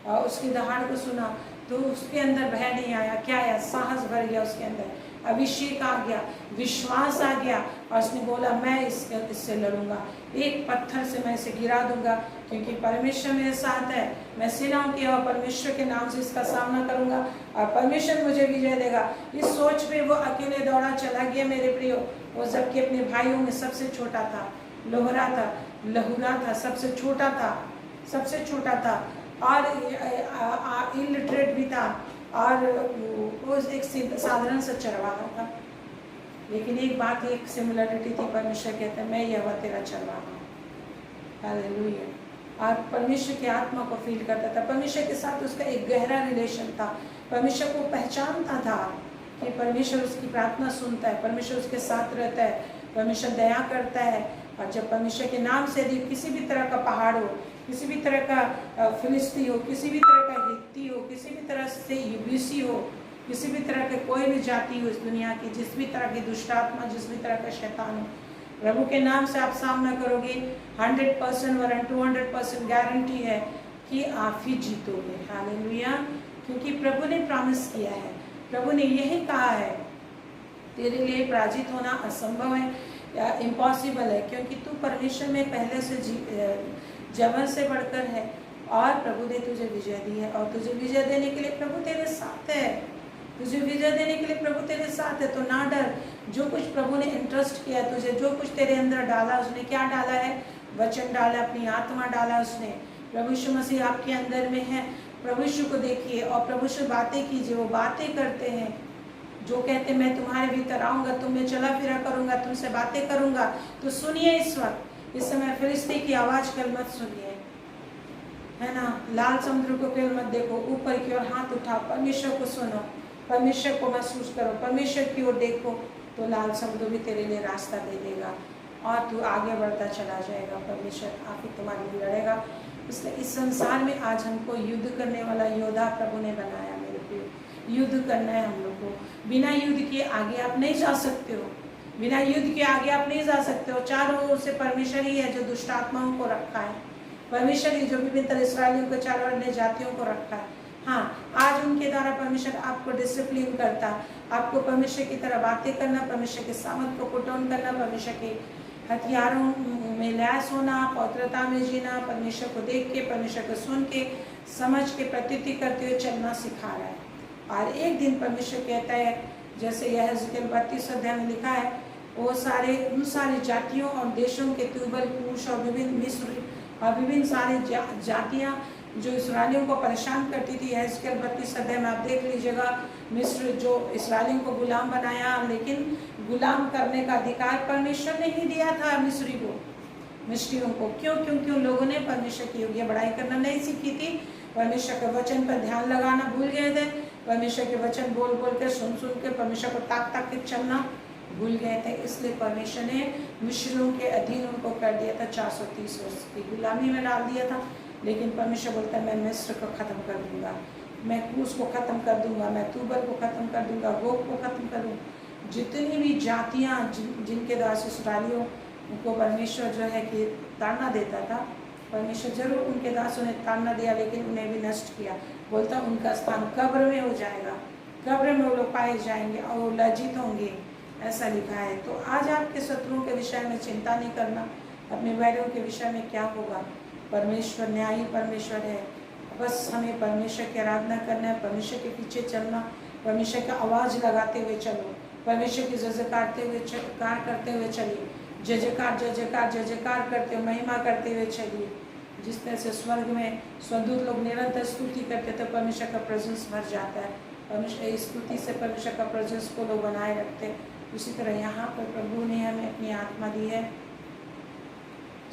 और उसकी दहाड़ को सुना तो उसके अंदर भय नहीं आया। क्या आया? साहस भर गया उसके अंदर, अभिषेक आ गया, विश्वास आ गया, और उसने बोला मैं इससे लड़ूंगा, एक पत्थर से मैं इसे गिरा दूंगा, क्योंकि परमेश्वर मेरे साथ है। मैं सेनाओं के और परमेश्वर के नाम से इसका सामना करूंगा और परमेश्वर मुझे विजय देगा। इस सोच पे वो अकेले दौड़ा चला गया मेरे प्रियो। वो जबकि अपने भाइयों में सबसे छोटा था, लहुरा था, सबसे छोटा था और इलिटरेट भी था, और वो एक साधारण सा चरवाहा था। लेकिन एक बात, एक सिमिलरिटी थी, परमेश्वर कहते हैं मैं यहोवा तेरा चरवाहा हूँ। हालेलुया। और परमेश्वर की आत्मा को फील करता था, परमेश्वर के साथ उसका एक गहरा रिलेशन था। परमेश्वर को पहचानता था कि परमेश्वर उसकी प्रार्थना सुनता है, परमेश्वर उसके साथ रहता है, परमेश्वर दया करता है। और जब परमेश्वर के नाम से यदि किसी भी तरह का पहाड़ हो, किसी भी तरह का फिलिस्ती हो, किसी भी तरह का हित्ती हो, किसी भी तरह से यूबीसी हो, किसी भी तरह के कोई भी जाति हो इस दुनिया की, जिस भी तरह की दुष्ट आत्मा, जिस भी तरह का शैतान हो, प्रभु के नाम से आप सामना करोगे, 100% वरन 200% गारंटी है कि आप ही जीतोगे। हालेलुया। क्योंकि प्रभु ने प्रॉमिस किया है, प्रभु ने यही कहा है, तेरे लिए पराजित होना असंभव है या इम्पॉसिबल है, क्योंकि तू परमेश्वर में पहले से जबर से बढ़कर है, और प्रभु ने तुझे विजय दी है, और तुझे विजय देने के लिए प्रभु तेरे साथ है। तुझे विजय देने के लिए प्रभु तेरे साथ है, तो ना डर। जो कुछ प्रभु ने इंटरेस्ट किया तुझे, जो कुछ तेरे अंदर डाला, उसने क्या डाला है? वचन डाला, अपनी आत्मा डाला उसने। प्रभु यीशु मसीह आपके अंदर में है। प्रभु यीशु को देखिए और प्रभु से बातें कीजिए। वो बातें करते हैं जो कहते मैं तुम्हारे भीतर आऊँगा, तुम में चला फिरा करूँगा, तुमसे बातें करूँगा। तो सुनिए इस वक्त, इस समय फिलिस्ती की आवाज़ कल मत सुनिए, है ना। लाल समुद्र को केवल मत देखो, ऊपर की ओर हाथ उठाओ, परमेश्वर को सुनो, परमेश्वर को महसूस करो, परमेश्वर की ओर देखो, तो लाल समुद्र भी तेरे लिए रास्ता दे देगा और तू आगे बढ़ता चला जाएगा। परमेश्वर आप ही तुम्हारे लिए लड़ेगा। इसलिए इस संसार में आज हमको युद्ध करने वाला योद्धा प्रभु ने बनाया। मेरे प्रिय, युद्ध करना है हम लोग को। बिना युद्ध के आगे आप नहीं जा सकते हो, बिना युद्ध के आगे आप नहीं जा सकते हो। चारों ओर से परमेश्वर ही है जो दुष्ट आत्माओं को रखा है, परमेश्वर ही जो विभिन्न तरह इसराइलियों को, चारों अन्य जातियों को रखा है। हाँ, आज उनके द्वारा परमेश्वर आपको डिसिप्लिन करता, आपको परमेश्वर की तरह बातें करना, परमेश्वर के सामर्थ को पुट ऑन करना, परमेश्वर के हथियारों में लैस होना, पवित्रता में जीना, परमेश्वर को देख के, परमेश्वर को सुन के, समझ के, प्रतीति करते हुए चलना सिखा रहा है। और एक दिन परमेश्वर कहता है, जैसे यहेजकेल 32 अध्याय में लिखा है, वो उन सारी जातियों और देशों के तुबल, पुरुष और विभिन्न मिस्र और विभिन्न सारी जातियाँ जो इसराइलियों को परेशान करती थी। यहेजकेल 32 अध्याय में आप देख लीजिएगा, मिस्र जो इसराइलियों को गुलाम बनाया, लेकिन गुलाम करने का अधिकार परमेश्वर ने ही दिया था मिस्रियों को। क्यों? क्योंकि उन लोगों ने परमेश्वर की योग्य बड़ाई करना नहीं सीखी थी, परमेश्वर के वचन पर ध्यान लगाना भूल गए थे, परमेश्वर के वचन बोल बोल के, सुन सुन के, परमेश्वर को ताक ताक के चलना भूल गए थे। इसलिए परमेश्वर ने मिस्रियों के अधीन उनको कर दिया था, 430 वर्ष की गुलामी में डाल दिया था। लेकिन परमेश्वर बोलता है मैं मिस्र को ख़त्म कर दूंगा, मैं कूश को ख़त्म कर दूंगा, मैं तुबल को ख़त्म कर दूंगा, गोग को ख़त्म कर दूँगा। जितनी भी जातियाँ जिनके द्वारा इसराइलियों को परमेश्वर जो है कि ताड़ना देता था, परमेश्वर जरूर उनके दास उन्हें ताड़ना दिया, लेकिन उन्हें भी नष्ट किया। बोलता उनका स्थान कब्र में हो जाएगा, कब्र में वो लोग पाए जाएंगे और वो लज्जित होंगे, ऐसा लिखा है। तो आज आपके शत्रुओं के विषय में चिंता नहीं करना, अपने वैरों के विषय में क्या होगा। परमेश्वर न्यायी परमेश्वर है, बस हमें परमेश्वर की आराधना करना है, परमेश्वर के पीछे चलना, परमेश्वर की आवाज़ लगाते हुए चलो, परमेश्वर की जयकार करते हुए चलिए, जय जयकार जय जयकार जय जयकार करते हुए महिमा करते हुए चलिए। जिस तरह से स्वर्ग में स्वदूत लोग निरंतर स्तुति करते थे, परमेश्वर का प्रेजेंस भर जाता है, परमेश्वर स्तुति से परमेश्वर का प्रेजेंस को लोग बनाए रखते हैं। उसी तरह यहाँ पर प्रभु ने हमें अपनी आत्मा दी है,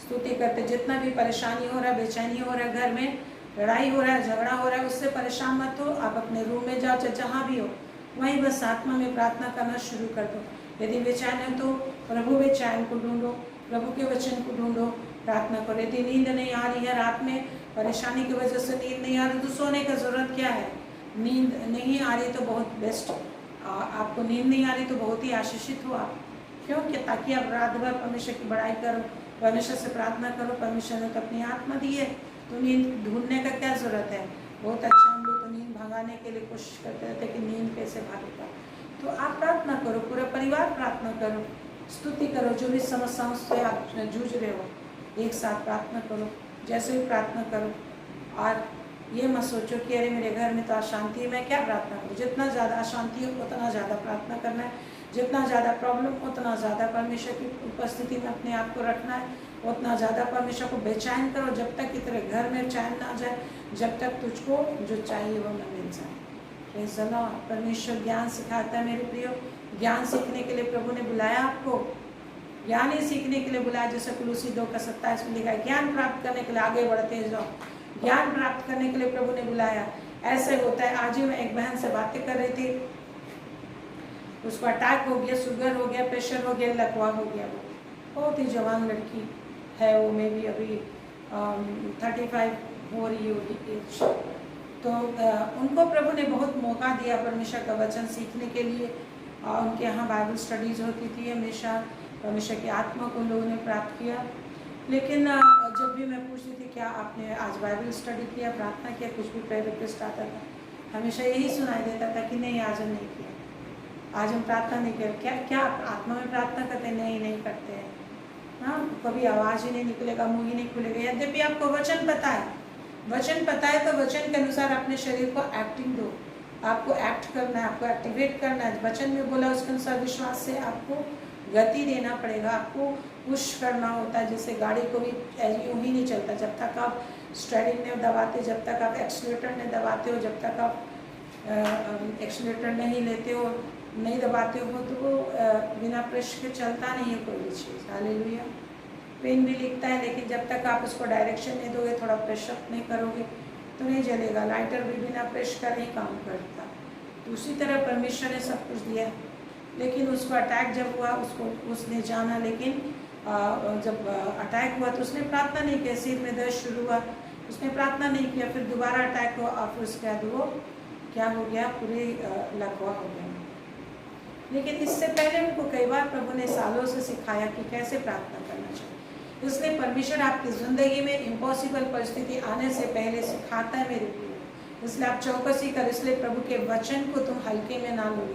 स्तुति करते। जितना भी परेशानी हो रहा है, बेचैनी हो रहा है, घर में लड़ाई हो रहा है, झगड़ा हो रहा है, उससे परेशान मत हो। आप अपने रूम में जाओ, चाहे जहाँ भी हो, वहीं बस आत्मा में प्रार्थना करना शुरू कर दो। यदि बेचैन है तो प्रभु में चैन को ढूंढो, प्रभु के वचन को ढूंढो, प्रार्थना करो। यदि नींद नहीं आ रही है, रात में परेशानी की वजह से नींद नहीं आ रही, तो सोने का ज़रूरत क्या है। नींद नहीं आ रही तो बहुत बेस्ट, आपको नींद नहीं आ रही तो बहुत ही आशीषित हो आप। क्यों? कि ताकि आप रात भर परमेश्वर की बड़ाई करो, परमेश्वर से प्रार्थना करो। परमेश्वर ने तो अपनी आत्मा दी है, तो नींद ढूंढने का क्या ज़रूरत है। बहुत अच्छा, हम लोग तो नींद भगाने के लिए कोशिश करते रहते कि नींद कैसे भागेगा। तो आप प्रार्थना करो, पूरा परिवार प्रार्थना करो, स्तुति करो। जो भी समस्याओं से आप जूझ रहे हो, एक साथ प्रार्थना करो, जैसे भी प्रार्थना करो। और ये मत सोचो कि अरे मेरे घर में तो अशांति है, मैं क्या प्रार्थना करूँ। जितना ज़्यादा अशांति हो उतना ज़्यादा प्रार्थना करना है, जितना ज़्यादा प्रॉब्लम उतना ज़्यादा परमेश्वर की उपस्थिति में अपने आप को रखना है, उतना ज़्यादा परमेश्वर को बेचैन करो, जब तक कि तेरे घर में चैन ना जाए, जब तक तुझको जो चाहिए वो न मिल जाए। Praise the Lord. परमेश्वर ज्ञान सिखाता है मेरे प्रियो। ज्ञान सीखने के लिए प्रभु ने बुलाया आपको, ज्ञान ही सीखने के लिए बुलाया। जैसे कुलूसी 2:27 में लिखा है, ज्ञान प्राप्त करने के लिए आगे बढ़ते जाओ, ज्ञान प्राप्त करने के लिए प्रभु ने बुलाया। ऐसे होता है। आज ही मैं एक बहन से बातें कर रही थी, उसको अटैक हो गया, शुगर हो गया, प्रेशर हो गया, लकवा हो गया। वो बहुत ही जवान लड़की है, वो मे भी अभी 35 हो रही होगी। तो उनको प्रभु ने बहुत मौका दिया परमेश्वर का वचन सीखने के लिए। उनके यहाँ बाइबल स्टडीज़ होती थी हमेशा, परमेश्वर की आत्मा को लोगों ने प्राप्त किया। लेकिन जब भी मैं पूछती थी क्या आपने आज बाइबल स्टडी किया, प्रार्थना किया, कुछ भी प्रेयर रिक्वेस्ट आता था, हमेशा यही सुनाई देता था कि नहीं आज हम नहीं किया, आज हम प्रार्थना नहीं कर। क्या आप आत्मा में प्रार्थना करते? नहीं करते हैं। हाँ, कभी आवाज़ ही नहीं निकलेगा, मुँह ही नहीं खुलेगा। यद्यपि आपको वचन पता है, वचन पता है, तो वचन के अनुसार अपने शरीर को एक्टिंग दो। आपको एक्ट करना है, आपको एक्टिवेट करना है। वचन में बोला उसके अनुसार विश्वास से आपको गति देना पड़ेगा, आपको पुश करना होता है। जैसे गाड़ी को भी यूँ ही नहीं चलता, जब तक आप स्टीयरिंग में दबाते, जब तक आप एक्सीलरेटर में दबाते हो, जब तक आप एक्सीलरेटर नहीं लेते हो, नहीं दबाते हो, तो वो बिना प्रेस के चलता नहीं है कोई भी चीज़। हालेलुया। पेन भी लिखता है, लेकिन जब तक आप उसको डायरेक्शन नहीं दोगे, थोड़ा प्रेस अप नहीं करोगे, तो नहीं जलेगा। लाइटर भी बिना प्रेस का नहीं काम करता। तो उसी तरह परमेश्वर ने सब कुछ दिया, लेकिन उसको अटैक जब हुआ, उसने जाना, लेकिन जब अटैक हुआ तो उसने प्रार्थना नहीं किया। सिर में दर्द शुरू हुआ, उसने प्रार्थना नहीं किया। फिर दोबारा अटैक हुआ और फिर उसके बाद वो क्या हो गया, पूरे लकवा हो गया। लेकिन इससे पहले उनको कई बार प्रभु ने सालों से सिखाया कि कैसे प्रार्थना करना चाहिए। इसलिए परमेश्वर आपकी ज़िंदगी में इम्पॉसिबल परिस्थिति आने से पहले सिखाता है मेरे प्रिय। इसलिए आप चौकसी कर। इसलिए प्रभु के वचन को तुम हल्के में ना लो,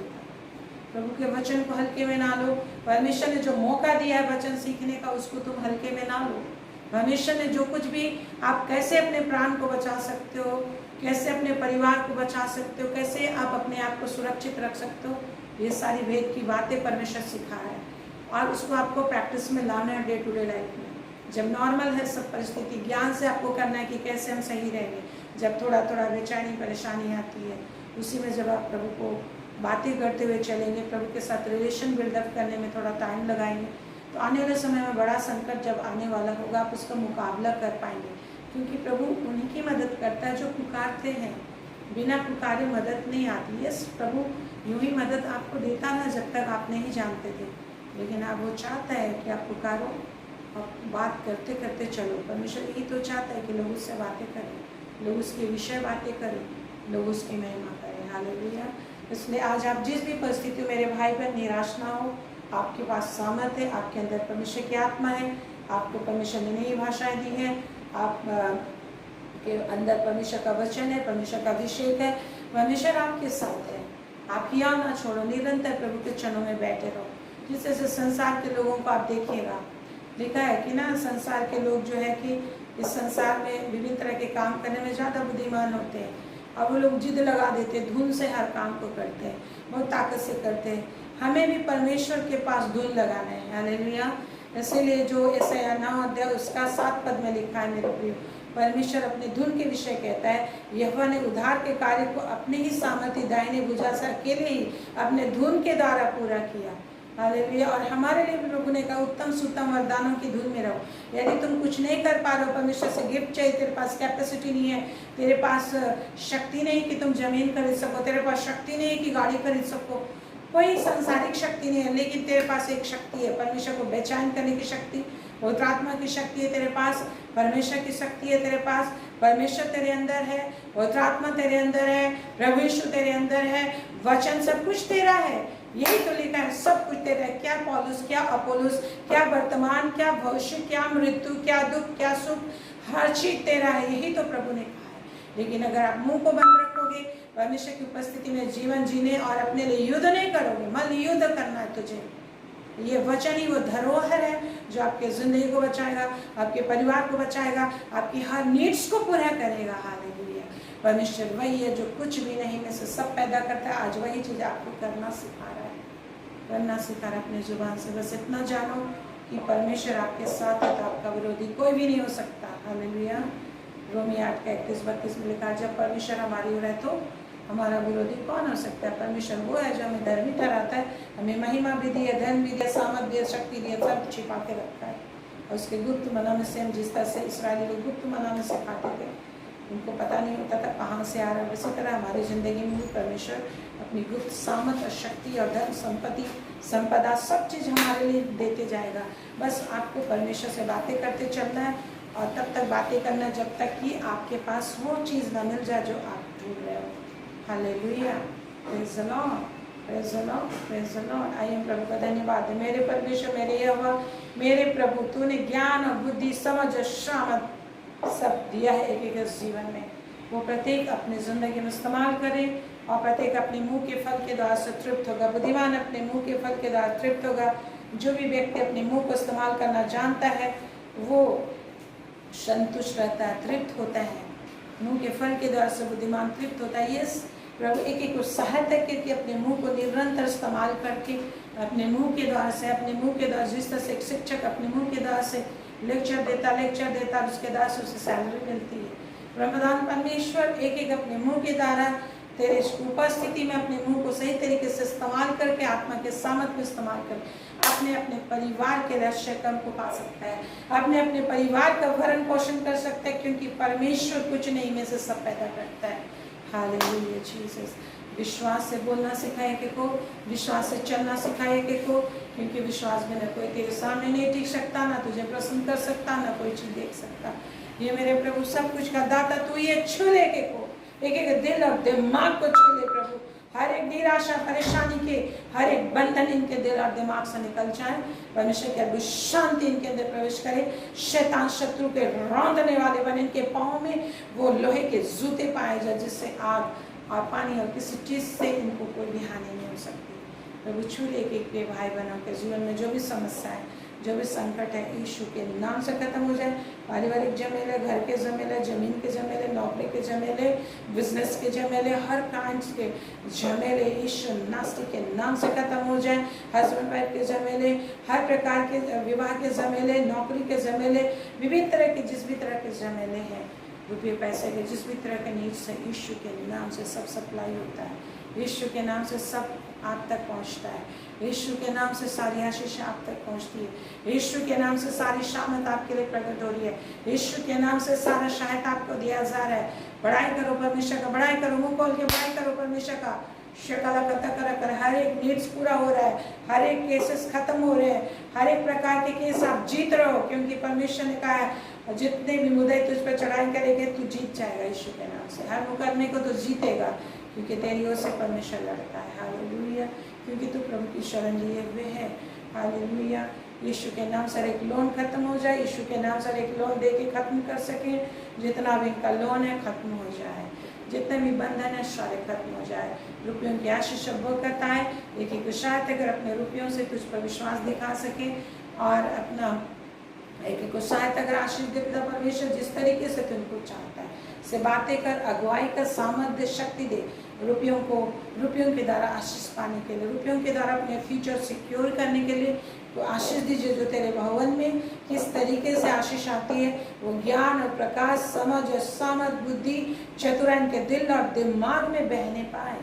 प्रभु के वचन को हल्के में ना लो। परमेश्वर ने जो मौका दिया है वचन सीखने का, उसको तुम हल्के में ना लो। परमेश्वर ने जो कुछ भी, आप कैसे अपने प्राण को बचा सकते हो, कैसे अपने परिवार को बचा सकते हो, कैसे आप अपने आप को सुरक्षित रख सकते हो, ये सारी वेद की बातें परमेश्वर सिखा रहा है। और उसको आपको प्रैक्टिस में लाना है डे टू डे लाइफ में। जब नॉर्मल है सब परिस्थिति, ज्ञान से आपको करना है कि कैसे हम सही रहेंगे। जब थोड़ा थोड़ा बेचैनी परेशानी आती है, उसी में जब आप प्रभु को बातें करते हुए चलेंगे, प्रभु के साथ रिलेशन बिल्डअप करने में थोड़ा टाइम लगाएंगे, तो आने वाले समय में बड़ा संकट जब आने वाला होगा, आप उसका मुकाबला कर पाएंगे। क्योंकि प्रभु उन्हीं की मदद करता है जो पुकारते हैं। बिना पुकारे मदद नहीं आती। यस, प्रभु यूँ ही मदद आपको देता ना जब तक आप नहीं जानते थे, लेकिन अब वो चाहता है कि आप पुकारो और बात करते करते चलो। परमेश्वर यही तो चाहता है कि लोग उससे बातें करें, लोग उसके विषय बातें करें, लोग उसकी महिमा करें। हालेलुया। इसलिए आज आप जिस भी परिस्थिति में मेरे भाई बहन निराश ना हो, आपके पास सामर्थ्य है, आपके अंदर परमेश्वर की आत्मा है, आपको परमेश्वर ने नई भाषाएं दी है, आप के अंदर परमेश्वर का वचन है, परमेश्वर का अभिषेक है, परमेश्वर आपके साथ है। आप हिया ना छोड़ो, निरंतर प्रभु के चरणों में बैठे रहो। जिस तरह से संसार के लोगों को आप देखिएगा, लिखा है कि ना संसार के लोग जो है कि इस संसार में विभिन्न तरह के काम करने में ज़्यादा बुद्धिमान होते हैं, और वो लोग जिद लगा देते, धुन से हर काम को करते हैं, बहुत ताकत से करते हैं। हमें भी परमेश्वर के पास धुन लगाना है। हालेलुया। इसीलिए जो यशायाह 9 अध्याय उसका 7 पद में लिखा है, मेरे प्रिय, परमेश्वर अपने धुन के विषय कहता है, यहोवा ने उद्धार के कार्य को अपने ही सामर्थी दाहिने भुजा से अकेले ही अपने धुन के द्वारा पूरा किया। हालेलुया। और हमारे लिए भी प्रभु ने कहा, उत्तम सुत्तम वरदानों की धुन में रहो। यदि तुम कुछ नहीं कर पा रहे हो, परमेश्वर से गिफ्ट चाहिए, तेरे पास कैपेसिटी नहीं है, तेरे पास शक्ति नहीं कि तुम जमीन खरीद सको, तेरे पास शक्ति नहीं कि गाड़ी खरीद सको, कोई सांसारिक शक्ति नहीं है, लेकिन तेरे पास एक शक्ति है, परमेश्वर को बेचैन करने की शक्ति, पवित्र आत्मा की शक्ति है तेरे पास, परमेश्वर की शक्ति है तेरे पास, परमेश्वर तेरे अंदर है, पवित्र आत्मा तेरे अंदर है, प्रभु यीशु तेरे अंदर है, वचन सब कुछ तेरा है। यही तो लिखा है, सब कुछ तेरा है। क्या पौलुस, क्या अपोलोस, क्या वर्तमान, क्या भविष्य, क्या मृत्यु, क्या दुख, क्या सुख, हर चीज तेरा है। यही तो प्रभु ने कहा है। लेकिन अगर आप मुंह को बंद रखोगे, परमेश्वर की उपस्थिति में जीवन जीने और अपने लिए युद्ध नहीं करोगे, मल युद्ध करना है तुझे। ये वचन ही वो धरोहर है जो आपके जिंदगी को बचाएगा, आपके परिवार को बचाएगा, आपकी हर नीड्स को पूरा करेगा। हालेलुया। परमेश्वर वही है जो कुछ भी नहीं में से सब पैदा करता है। आज वही चीज आपको करना सिखा रहा है, करना सिखा रहा है अपनी जुबान से। बस इतना जानो कि परमेश्वर आपके साथ है तो आपका विरोधी कोई भी नहीं हो सकता। हालेलुया। रोमी 8 का 31-32 में लिखा, जब परमेश्वर हमारी ओर है तो हमारा विरोधी कौन हो सकता है। परमेश्वर वो है जो हमें धर्मी ठहराता है, हमें महिमा भी दी है, धन भी दिया, सामर्थ भी है, शक्ति दी है, सब छिपा के रखा है। और उसके गुप्त मना में से हम जिस तरह से इसराइली लोग गुप्त मना में से खाते थे, उनको पता नहीं होता था कहाँ से आ रहा है, उसी तरह हमारी जिंदगी में भी परमेश्वर अपनी गुप्त सामर्थ और शक्ति और धन संपत्ति संपदा सब चीज़ हमारे लिए देते जाएगा। बस आपको परमेश्वर से बातें करते चलना है और तब तक बातें करना जब तक कि आपके पास वो चीज़ न मिल जाए जो आप ढूंढ रहे हो। Hallelujah. Praise the Lord, praise the Lord, praise the Lord. आइए प्रभु का धन्यवाद है। मेरे परमेश्वर, मेरे यहोवा, मेरे प्रभु, तूने ज्ञान और बुद्धि, समझ और सामर्थ सब दिया है एक एक जीवन में। वो प्रत्येक अपनी जिंदगी में इस्तेमाल करे और प्रत्येक अपने मुंह के फल के द्वारा से तृप्त होगा। बुद्धिमान अपने मुंह के फल के द्वारा तृप्त होगा। जो भी व्यक्ति अपने मुंह को इस्तेमाल करना जानता है वो संतुष्ट रहता है, तृप्त होता है। मुंह के फल के द्वारा से बुद्धिमान तृप्त होता है। यस प्रभु एक एक को सहायता करके अपने मुंह को निरंतर इस्तेमाल करके अपने मुंह के द्वारा से, अपने मुंह के द्वारा, जिस तरह से एक शिक्षक अपने मुंह के द्वारा से लेक्चर देता उसके द्वारा से उसे सैलरी मिलती है। प्रभुदान परमेश्वर एक एक अपने मुंह के द्वारा तेरे उपस्थिति में अपने मुंह को सही तरीके से इस्तेमाल करके, आत्मा के सामर्थ में इस्तेमाल करके अपने अपने परिवार के लक्ष्य कर्म को पा सकता है, अपने अपने परिवार का भरण पोषण कर सकता है, क्योंकि परमेश्वर कुछ नहीं में से सब पैदा करता है। Hallelujah Jesus. विश्वास से बोलना सिखाए के को, विश्वास से चलना सिखाए के को, क्योंकि विश्वास में न कोई तेरे सामने नहीं टिक सकता, ना तुझे प्रसन्न कर सकता, ना कोई चीज देख सकता। ये मेरे प्रभु सब कुछ का दाता तू, ये छू ले के को, एक एक दिल और दिमाग को छू ले प्रभु। हर एक निराशा परेशानी के हर एक बंधन इनके दिल और दिमाग से निकल जाए। परमेश्वर की अद्भुत शांति इनके अंदर प्रवेश करे। शैतान शत्रु के रौंदने वाले बने, इनके पाँव में वो लोहे के जूते पाए जाए जिससे आग और पानी और किसी चीज़ से इनको कोई भी हानि नहीं हो सकती। प्रभु छू ले के भाई बहनों के जीवन में जो भी समस्या है, जो भी संकट है, यीशु के नाम से खत्म हो जाए। पारिवारिक झमेले, घर के झमेले, जमीन के झमेले, नौकरी के झमेले, बिजनेस के झमेले, हर कांड के झमेले यीशु नास्तिक के नाम से खत्म हो जाए। हस्बैंड वाइफ के झमेले, हर प्रकार के विवाह के झमेले, नौकरी के झमेले, विभिन्न तरह के जिस भी तरह के झमेले हैं, रुपये पैसे के जिस भी तरह के नीड से यीशु के नाम से सब सप्लाई होता है। यीशु के नाम से सब आप तक पहुंचता है। यीशु के नाम से सारी आशीष आप तक पहुंचती है। यीशु के नाम से सारी शामत आपके लिए प्रकट हो रही है। यीशु के नाम से सारा सहायता आपको दिया जा रहा है। बड़ाई करो परमेश्वर का, बड़ाई करो, मुंह खोल के बड़ाई करो परमेश्वर का। शकाला कर हर एक नीड्स पूरा हो रहा है, हर एक केसेस खत्म हो रहे हैं, हर एक प्रकार के केस आप जीत रहे हो, क्योंकि परमेश्वर ने कहा है जितने भी मुद्दे तुझ पर चढ़ाई करेंगे तू जीत जाएगा। यीशु के नाम से हर मुकदमे को तो जीतेगा, क्योंकि तेरी ओर से परमेश्वर लड़ता है। हालेलुया। क्योंकि तू प्रभु की शरण लिए हुए है। हालेलुया। यीशु के नाम से एक लोन खत्म हो जाए, यीशु के नाम से एक लोन दे के खत्म कर सके। जितना भी इनका लोन है खत्म हो जाए, जितने भी बंधन है सारे खत्म हो जाए। रुपयों की आशीष वो करता है, एक एक शायद अगर अपने रुपयों से तुझ पर विश्वास दिखा सके और अपना एक को सहायता कर आशीष दे पिता परमेश्वर, जिस तरीके से तू उनको चाहता है से बातें कर, अगुवाई कर, सामर्थ्य शक्ति दे रुपयों के द्वारा आशीष पाने के लिए, रुपयों के द्वारा अपने फ्यूचर सिक्योर करने के लिए तो आशीष दीजिए। जो तेरे भवन में किस तरीके से आशीष आती है वो ज्ञान और प्रकाश, समझ और सामर्थ, बुद्धि, चतुराई के दिल और दिमाग में बहने पाए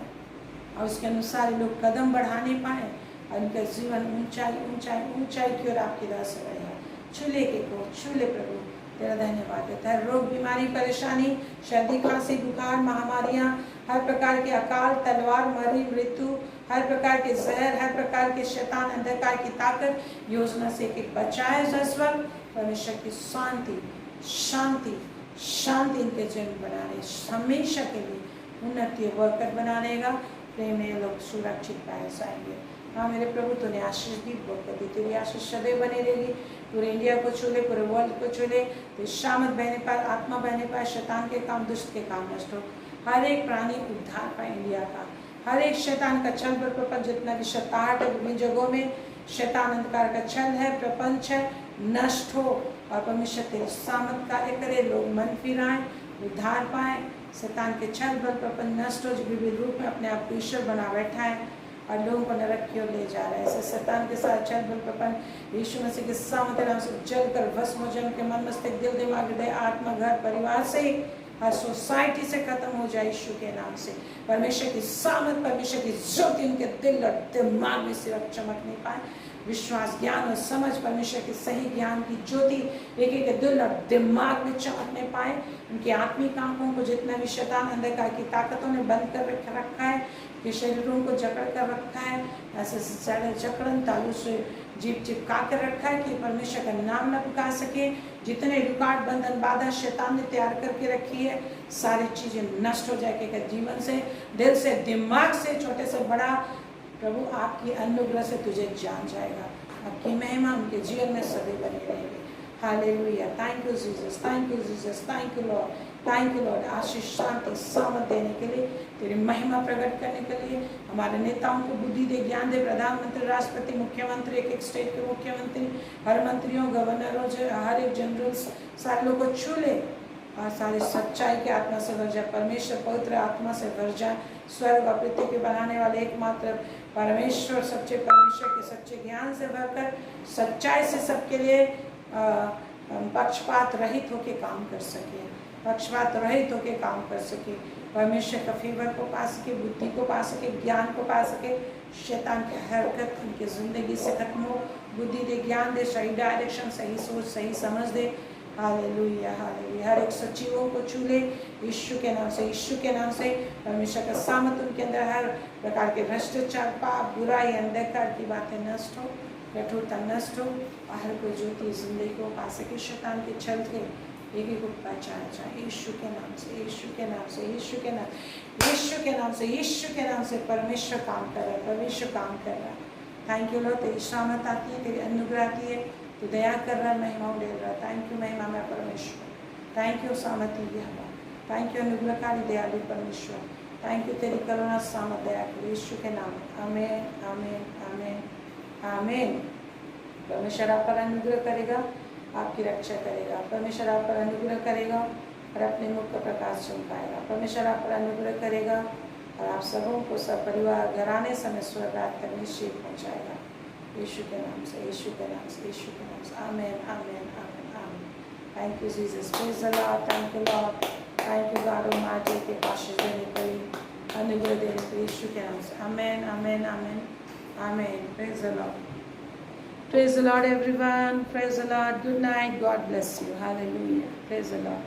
और उसके अनुसार लोग कदम बढ़ाने पाए और उनका जीवन ऊंचाई ऊंचाई ऊंचाई की ओर आपकी तरह से रहेगा। छूले के को छूले प्रभु, तेरा धन्यवाद देता है। रोग, बीमारी, परेशानी, सर्दी, खांसी, बुखार, महामारियां, हर प्रकार के अकाल, तलवार, मरी, मृत्यु, हर प्रकार के जहर, हर प्रकार के शैतान, अंधकार की ताकत, योजना से एक बचाए। जसवल परमेश्वर की शांति शांति शांति इनके जीवन बनाने, हमेशा के लिए उन्नति वर्कर बनानेगा। प्रेम में लोग सुरक्षित पाए जाएंगे। हाँ मेरे प्रभु, तूने आशीष दी, बरकत दी, तेरी आशीष सदैव बनी रहेगी। पूरे इंडिया को छूले, पूरे वर्ल्ड को छूले, तो शामत बहने पाए, आत्मा बहने पाए, शैतान के काम, दुष्ट के काम नष्ट हो, हर एक प्राणी उद्धार पाए इंडिया का, हर एक शैतान का छल प्रपंच, जितना भी शताहट है विभिन्न जगहों में शैतान अंधकार का छल है, प्रपंच है, नष्ट हो और परमेश्वर तेरे सामत कार्य करे, लोग मन फिराएं, उद्धार पाए, शैतान के छल बल प्रपंच नष्ट हो, जो विविध रूप में अपने आप को ईश्वर बना बैठा है और लोगों को नरक की ओर ले जा रहा है। ऐसे शैतान के साथ छल बल प्रपंच यीशु मसीह के सामत नाम से जल कर भस्म हो जाए, उनके मन मस्तिष्क, दिल, दिमाग, हृदय, आत्मा, घर परिवार से, हर सोसाइटी से खत्म हो जाए यीशु के नाम से। परमेश्वर की सामत, परमेश्वर की ज्योति उनके दिल और दिमाग में सिर्फ चमक नहीं पाए, विश्वास, ज्ञान और समझ, परमेश्वर के सही ज्ञान की ज्योति एक एक दिल और दिमाग में चमकने पाए। उनकी आत्मिक आंखों को जितना भी शैतान अंधकार की ताकतों ने बंद कर रखा है, कि शरीरों को जकड़ कर रखा है, ऐसे सारे जकड़न तालू से जीप चिपका कर रखा है कि परमेश्वर का नाम न पुकार सके। जितने रुकावट, बंधन, बाधा शैतान ने तैयार करके रखी है, सारी चीजें नष्ट हो जाएगी जीवन से, दिल से, दिमाग से, छोटे से बड़ा। प्रभु आपकी अनुग्रह से तुझे जान जाएगा, आपकी महिमा उनके जीवन में सदैव बनी रहेगी। Hallelujah, thank you Jesus, thank you Jesus, thank you lord, thank you lord. आशीष, शांति, सामर्थ देने के लिए, तेरी महिमा प्रकट करने के लिए, हमारे नेताओं को बुद्धि दे, ज्ञान दे, प्रधानमंत्री, राष्ट्रपति, मुख्यमंत्री, एक एक स्टेट के मुख्यमंत्री, हर मंत्रियों, गवर्नरों, हर एक जनरल्स, सारे लोगों को छू ले और सारे सच्चाई के आत्मा से भर जाए, परमेश्वर पवित्र आत्मा से भर जाए। स्वर्ग और पृथ्वी के बनाने वाले एकमात्र परमेश्वर, सच्चे परमेश्वर के सच्चे ज्ञान से भरकर सच्चाई से सबके लिए पक्षपात रहित होके काम कर सके, पक्षपात रहित होके काम कर सके, परमेश्वर का फेवर को पा सके, बुद्धि को पा सके, ज्ञान को पा सके, शैतान की हरकत उनकी जिंदगी से खत्म हो, बुद्धि दे, ज्ञान दे, सही डायरेक्शन, सही सोच, सही समझ दे। Hallelujah, hallelujah. हर एक सचिवों को छू ले यीशु के नाम से, यीशु के नाम से। परमेश्वर का सामर्थ उनके अंदर, हर प्रकार के भ्रष्टाचार, पाप, बुराई, अंधकार की बातें नष्ट हो, कठोरता नष्ट हो और हर कोई ज्योति जिंदगी को पा सके, शैतान के छल थे एक एक को पहचाना जाए यीशु के नाम से, यीशु के नाम से, यीशु के नाम, यीशु के नाम से, यीशु के नाम से। परमेश्वर काम कर रहा है, परमेश्वर काम कर रहा है। थैंक यू लॉर्ड, तेरी शामत आती है, तेरी अनुग्रह आती है, तू दया कर रहा है, महिमा ले रहा है। थैंक यू महिमा में परमेश्वर, थैंक यू सामर्थ्य यहोवा, थैंक यू अनुग्रहकारी दयालु परमेश्वर, थैंक यू तेरी करुणा सामर्थ दया के लिए, यीशु के नाम में आमीन, आमीन, आमीन, आमीन। परमेश्वर आप पर अनुग्रह करेगा, आपकी रक्षा करेगा, परमेश्वर आप पर अनुग्रह करेगा और अपने मुख का प्रकाश चमकाएगा, परमेश्वर आप पर अनुग्रह करेगा और आप सबों को, सब परिवार, घराने समय स्वर्ग रात तक निश्चित पहुँचाएगा यीशु के नाम से, यीशु के नाम से, यीशु के नाम से। आमीन, आमीन, आमीन, आमीन। Thank you Jesus, praise the Lord, thank you lord, thank you God almighty के आशीष देने के लिए, अनुग्रह देने के लिए, यीशु के नाम से। आमीन, आमीन, आमीन, आमीन। Praise the Lord, praise the Lord everyone, praise the Lord, good night, God bless you, hallelujah, praise the Lord.